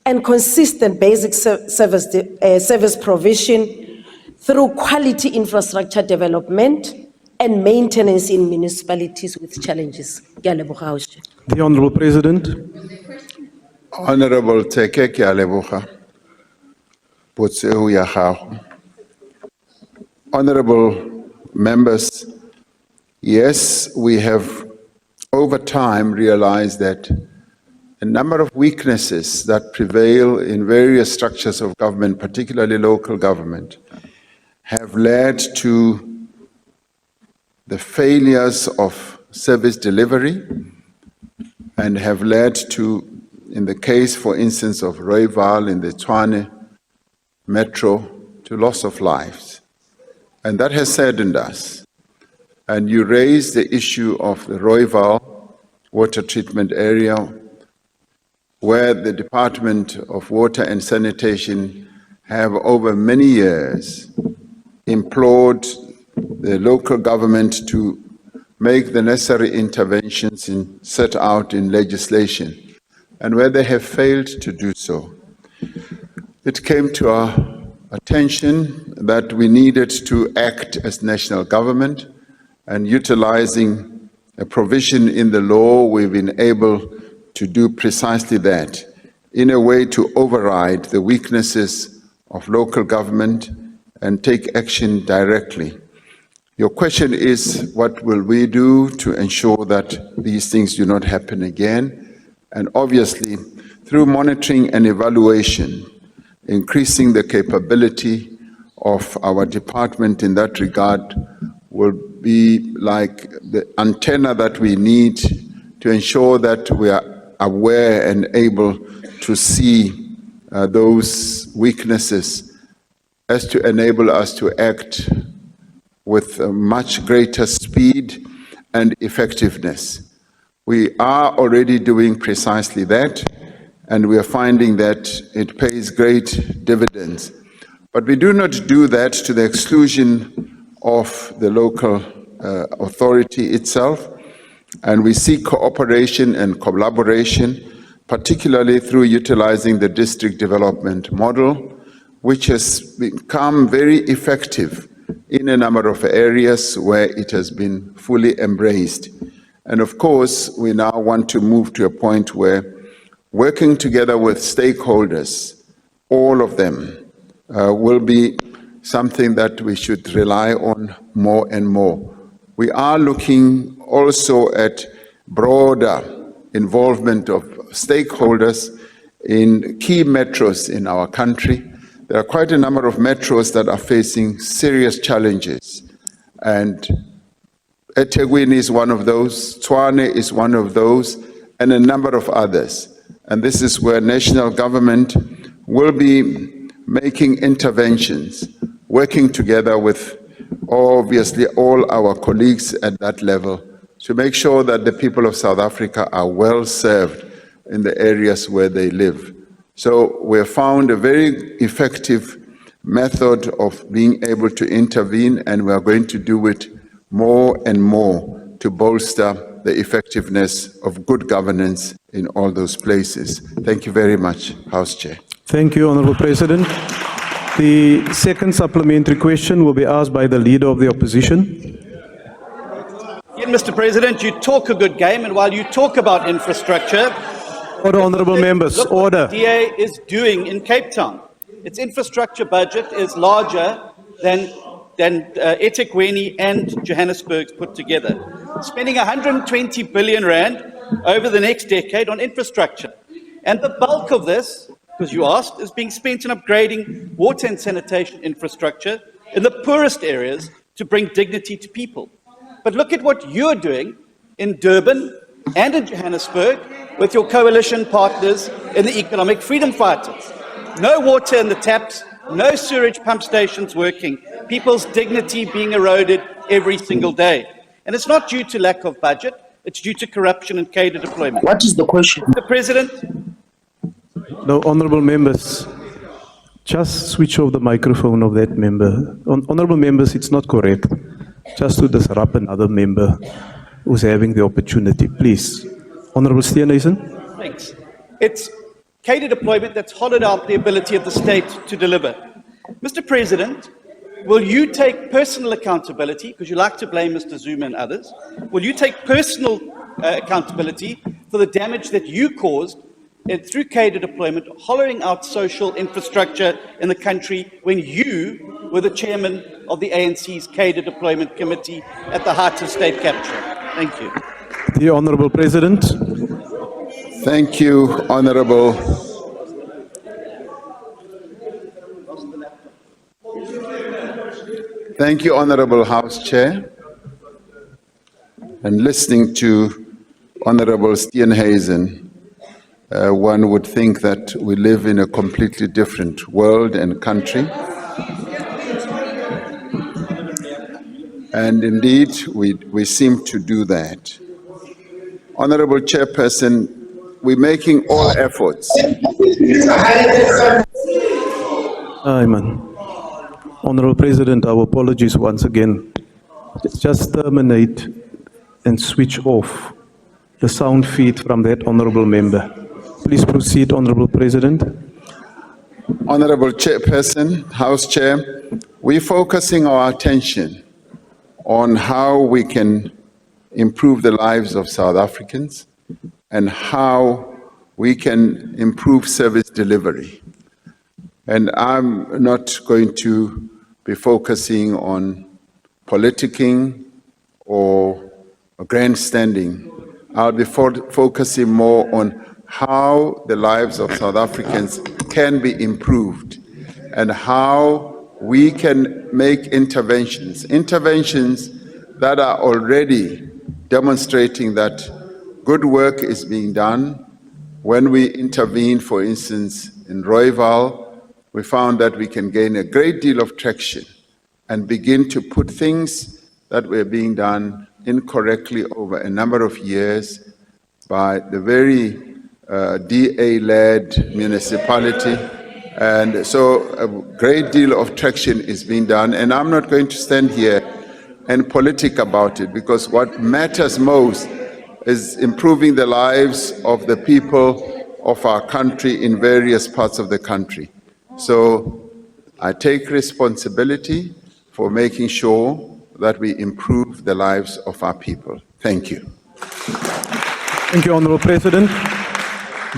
and consistent basic service provision through quality infrastructure development and maintenance in municipalities with challenges? The Honorable President. Honorable Teke, ke a leboga potso eo ya gago. Honorable members, yes, we have over time realized that a number of weaknesses that prevail in various structures of government, particularly local government, have led to the failures of service delivery and have led to, in the case, for instance, of Rooiwal in the Tshwane Metro, to loss of lives. And that has saddened us. And you raised the issue of the Rooiwal water treatment area, where the Department of Water and Sanitation have over many years implored the local government to make the necessary interventions set out in legislation, and where they have failed to do so. It came to our attention that we needed to act as national government, and utilizing a provision in the law, we've been able to do precisely that, in a way to override the weaknesses of local government and take action directly. Your question is, what will we do to ensure that these things do not happen again? And obviously, through monitoring and evaluation, increasing the capability of our department in that regard will be like the antenna that we need to ensure that we are aware and able to see those weaknesses as to enable us to act with much greater speed and effectiveness. We are already doing precisely that, and we are finding that it pays great dividends. But we do not do that to the exclusion of the local authority itself, and we seek cooperation and collaboration, particularly through utilizing the district development model, which has become very effective in a number of areas where it has been fully embraced. And of course, we now want to move to a point where working together with stakeholders, all of them, will be something that we should rely on more and more. We are looking also at broader involvement of stakeholders in key metros in our country. There are quite a number of metros that are facing serious challenges, and eThekwini is one of those, Tshwane is one of those, and a number of others. And this is where national government will be making interventions, working together with obviously all our colleagues at that level to make sure that the people of South Africa are well served in the areas where they live. So we have found a very effective method of being able to intervene, and we are going to do it more and more to bolster the effectiveness of good governance in all those places. Thank you very much, House Chair. Thank you, Honourable President. The second supplementary question will be asked by the Leader of the Opposition. Mr. President, you talk a good game, and while you talk about infrastructure, Order, honourable members, look order. what the DA is doing in Cape Town. Its infrastructure budget is larger than eThekwini and Johannesburg put together, spending 120 billion rand over the next decade on infrastructure. And the bulk of this, because you asked, is being spent on upgrading water and sanitation infrastructure in the poorest areas to bring dignity to people. But look at what you're doing in Durban and in Johannesburg with your coalition partners in the Economic Freedom Fighters. No water in the taps, no sewage pump stations working, people's dignity being eroded every single day. And it's not due to lack of budget, it's due to corruption and cadre deployment. What is the question? Mr. President, No, honourable members, just switch off the microphone of that member. Honourable members, it's not correct. Just to disrupt another member who's having the opportunity. Please. Honourable Steenhuisen. thanks. It's cadre deployment that's hollowed out the ability of the state to deliver. Mr. President, will you take personal accountability, because you like to blame Mr. Zuma and others, will you take personal accountability for the damage that you caused through cadre deployment, hollowing out social infrastructure in the country when you were the chairman of the ANC's cadre deployment committee at the height of state capture? Thank you. The Honourable President. Thank you, Honourable. Thank you, Honourable House Chair. And listening to Honourable Steenhuisen, one would think that we live in a completely different world and country. And indeed, we seem to do that. Honourable Chairperson, we're making all efforts. Amen. Honourable President, our apologies once again. Just terminate and switch off the sound feed from that honourable member. Please proceed, Honourable President. Honourable Chairperson, House Chair, we're focusing our attention on how we can improve the lives of South Africans and how we can improve service delivery. And I'm not going to be focusing on politicking or grandstanding. I'll be focusing more on how the lives of South Africans can be improved and how we can make interventions that are already demonstrating that good work is being done. When we intervene, for instance, in Rooiwal, we found that we can gain a great deal of traction and begin to put things that were being done incorrectly over a number of years by the very DA-led municipality. And so a great deal of traction is being done. And I'm not going to stand here and politic about it, because what matters most is improving the lives of the people of our country in various parts of the country. So I take responsibility for making sure that we improve the lives of our people. Thank you. Thank you, Honourable President.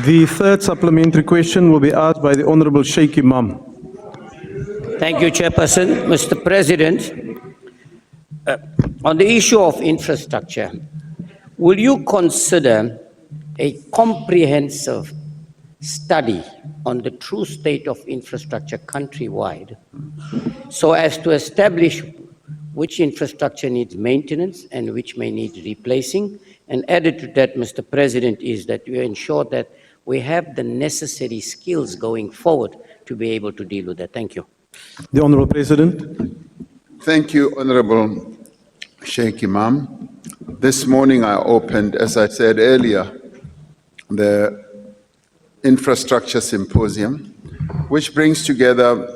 The third supplementary question will be asked by the Honourable Sheikh Imam. Thank you, Chairperson. Mr. President, on the issue of infrastructure, will you consider a comprehensive study on the true state of infrastructure countrywide so as to establish which infrastructure needs maintenance and which may need replacing? And added to that, Mr. President, is that you ensure that we have the necessary skills going forward to be able to deal with that. Thank you. The Honourable President. Thank you, Honourable Sheikh Imam. This morning I opened, as I said earlier, the Infrastructure Symposium, which brings together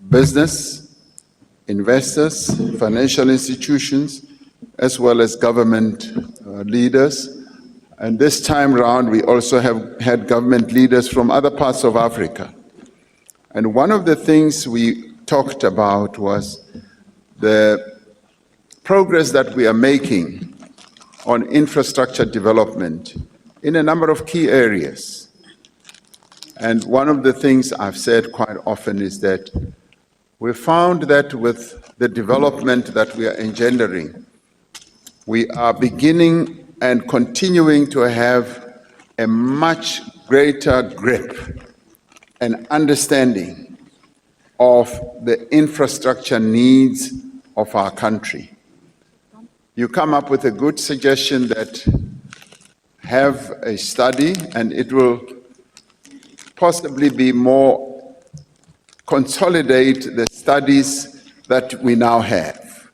business, investors, financial institutions, as well as government leaders. And this time round, we also have had government leaders from other parts of Africa. And one of the things we talked about was the progress that we are making on infrastructure development in a number of key areas. And one of the things I've said quite often is that we found that with the development that we are engendering, we are beginning and continuing to have a much greater grip and understanding of the infrastructure needs of our country. You come up with a good suggestion that have a study, and it will possibly be more consolidate the studies that we now have,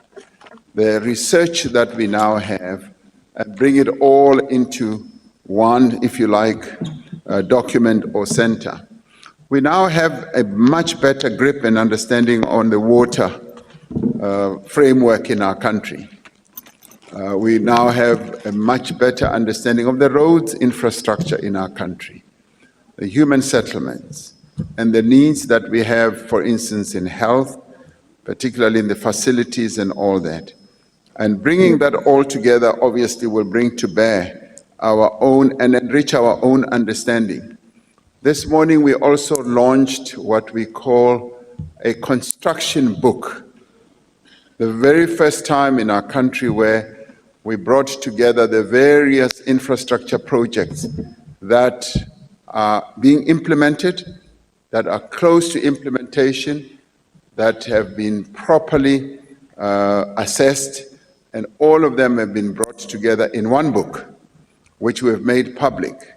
the research that we now have, and bring it all into one, if you like, document or center. We now have a much better grip and understanding on the water framework in our country. We now have a much better understanding of the roads infrastructure in our country, the human settlements, and the needs that we have, for instance, in health, particularly in the facilities and all that. And bringing that all together obviously will bring to bear our own and enrich our own understanding. This morning, we also launched what we call a construction book, the very first time in our country where we brought together the various infrastructure projects that are being implemented, that are close to implementation, that have been properly assessed, and all of them have been brought together in one book, which we have made public.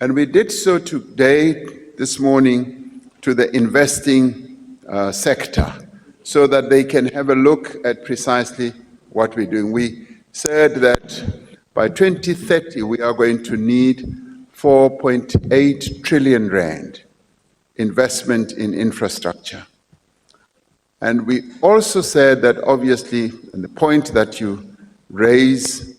And we did so today, this morning, to the investing sector, so that they can have a look at precisely what we're doing. We said that by 2030, we are going to need 4.8 trillion rand investment in infrastructure. And we also said that obviously, and the point that you raise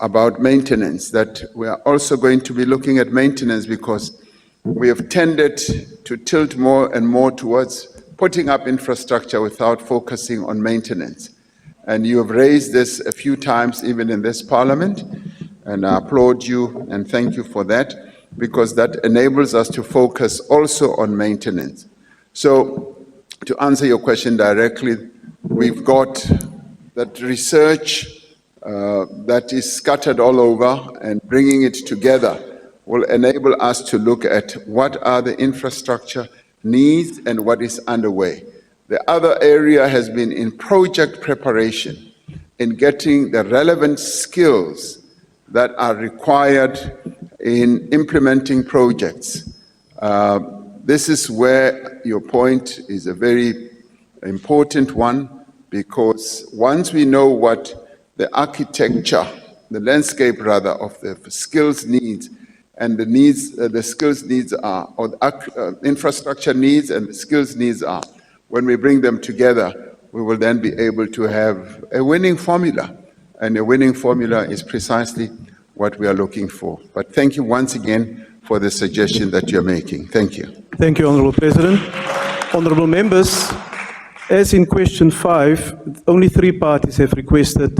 about maintenance, that we are also going to be looking at maintenance because we have tended to tilt more and more towards putting up infrastructure without focusing on maintenance. And you have raised this a few times, even in this parliament, and I applaud you and thank you for that, because that enables us to focus also on maintenance. So, to answer your question directly, we've got that research that is scattered all over, and bringing it together will enable us to look at what are the infrastructure needs and what is underway. The other area has been in project preparation, in getting the relevant skills that are required in implementing projects. This is where your point is a very important one, because once we know what the architecture, the landscape rather, of the skills needs and the needs, the skills needs are, or the infrastructure needs and the skills needs are, when we bring them together, we will then be able to have a winning formula. And a winning formula is precisely what we are looking for. But thank you once again for the suggestion that you're making. Thank you. Thank you, Honourable President. Honourable members, as in question 5, only 3 parties have requested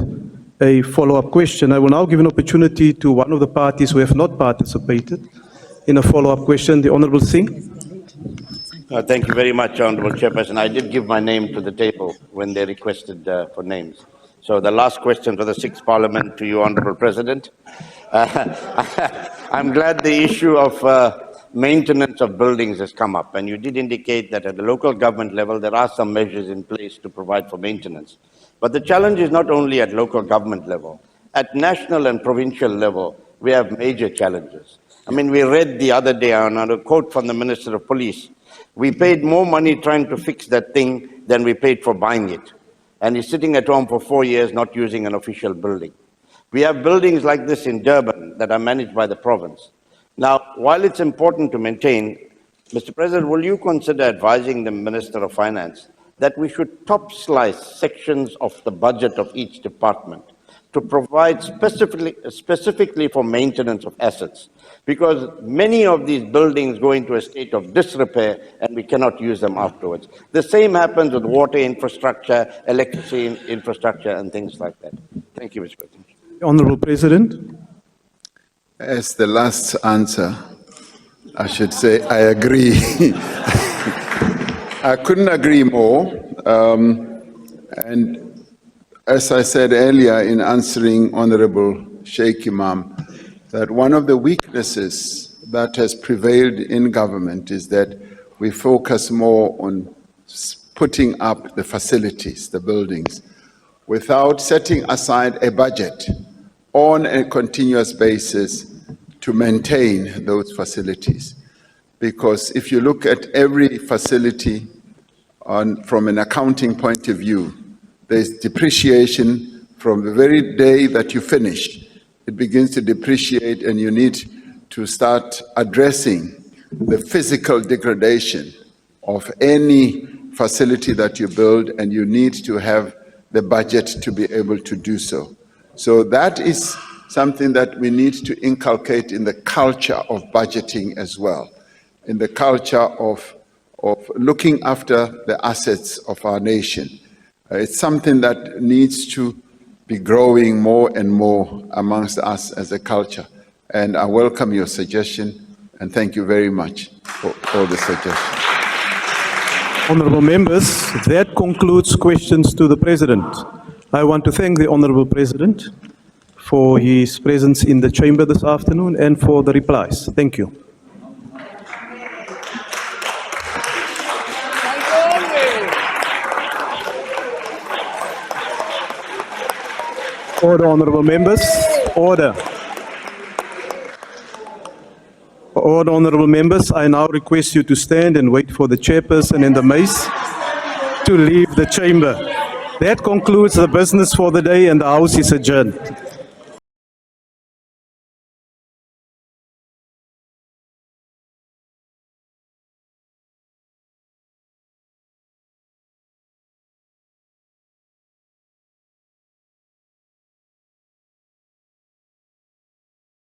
a follow-up question. I will now give an opportunity to one of the parties who have not participated in a follow-up question, the Honourable Singh. Thank you very much, Honourable Chairperson. I did give my name to the table when they requested for names. So the last question for the 6th Parliament to you, Honourable President. I'm glad the issue of maintenance of buildings has come up, and you did indicate that at the local government level there are some measures in place to provide for maintenance. But the challenge is not only at local government level. At national and provincial level, we have major challenges. I mean, we read the other day on a quote from the Minister of Police, we paid more money trying to fix that thing than we paid for buying it. And he's sitting at home for 4 years not using an official building. We have buildings like this in Durban that are managed by the province. Now, while it's important to maintain, Mr. President, will you consider advising the Minister of Finance that we should top slice sections of the budget of each department to provide specifically for maintenance of assets? Because many of these buildings go into a state of disrepair and we cannot use them afterwards. The same happens with water infrastructure, electricity infrastructure, and things like that. Thank you, Mr. President. Honourable President. As the last answer, I should say I agree. I couldn't agree more. And as I said earlier in answering Honourable Sheikh Imam, that one of the weaknesses that has prevailed in government is that we focus more on putting up the facilities, the buildings, without setting aside a budget on a continuous basis to maintain those facilities. Because if you look at every facility from an accounting point of view, there's depreciation from the very day that you finish. It begins to depreciate, and you need to start addressing the physical degradation of any facility that you build, and you need to have the budget to be able to do so. So that is something that we need to inculcate in the culture of budgeting as well, in the culture of looking after the assets of our nation. It's something that needs to be growing more and more amongst us as a culture. And I welcome your suggestion, and thank you very much for all the suggestions. Honourable members, that concludes questions to the President. I want to thank the Honourable President for his presence in the chamber this afternoon and for the replies. Thank you. Order, honourable members. Order. Order, honourable members. I now request you to stand and wait for the chairperson and the mace to leave the chamber. That concludes the business for the day, and the House is adjourned.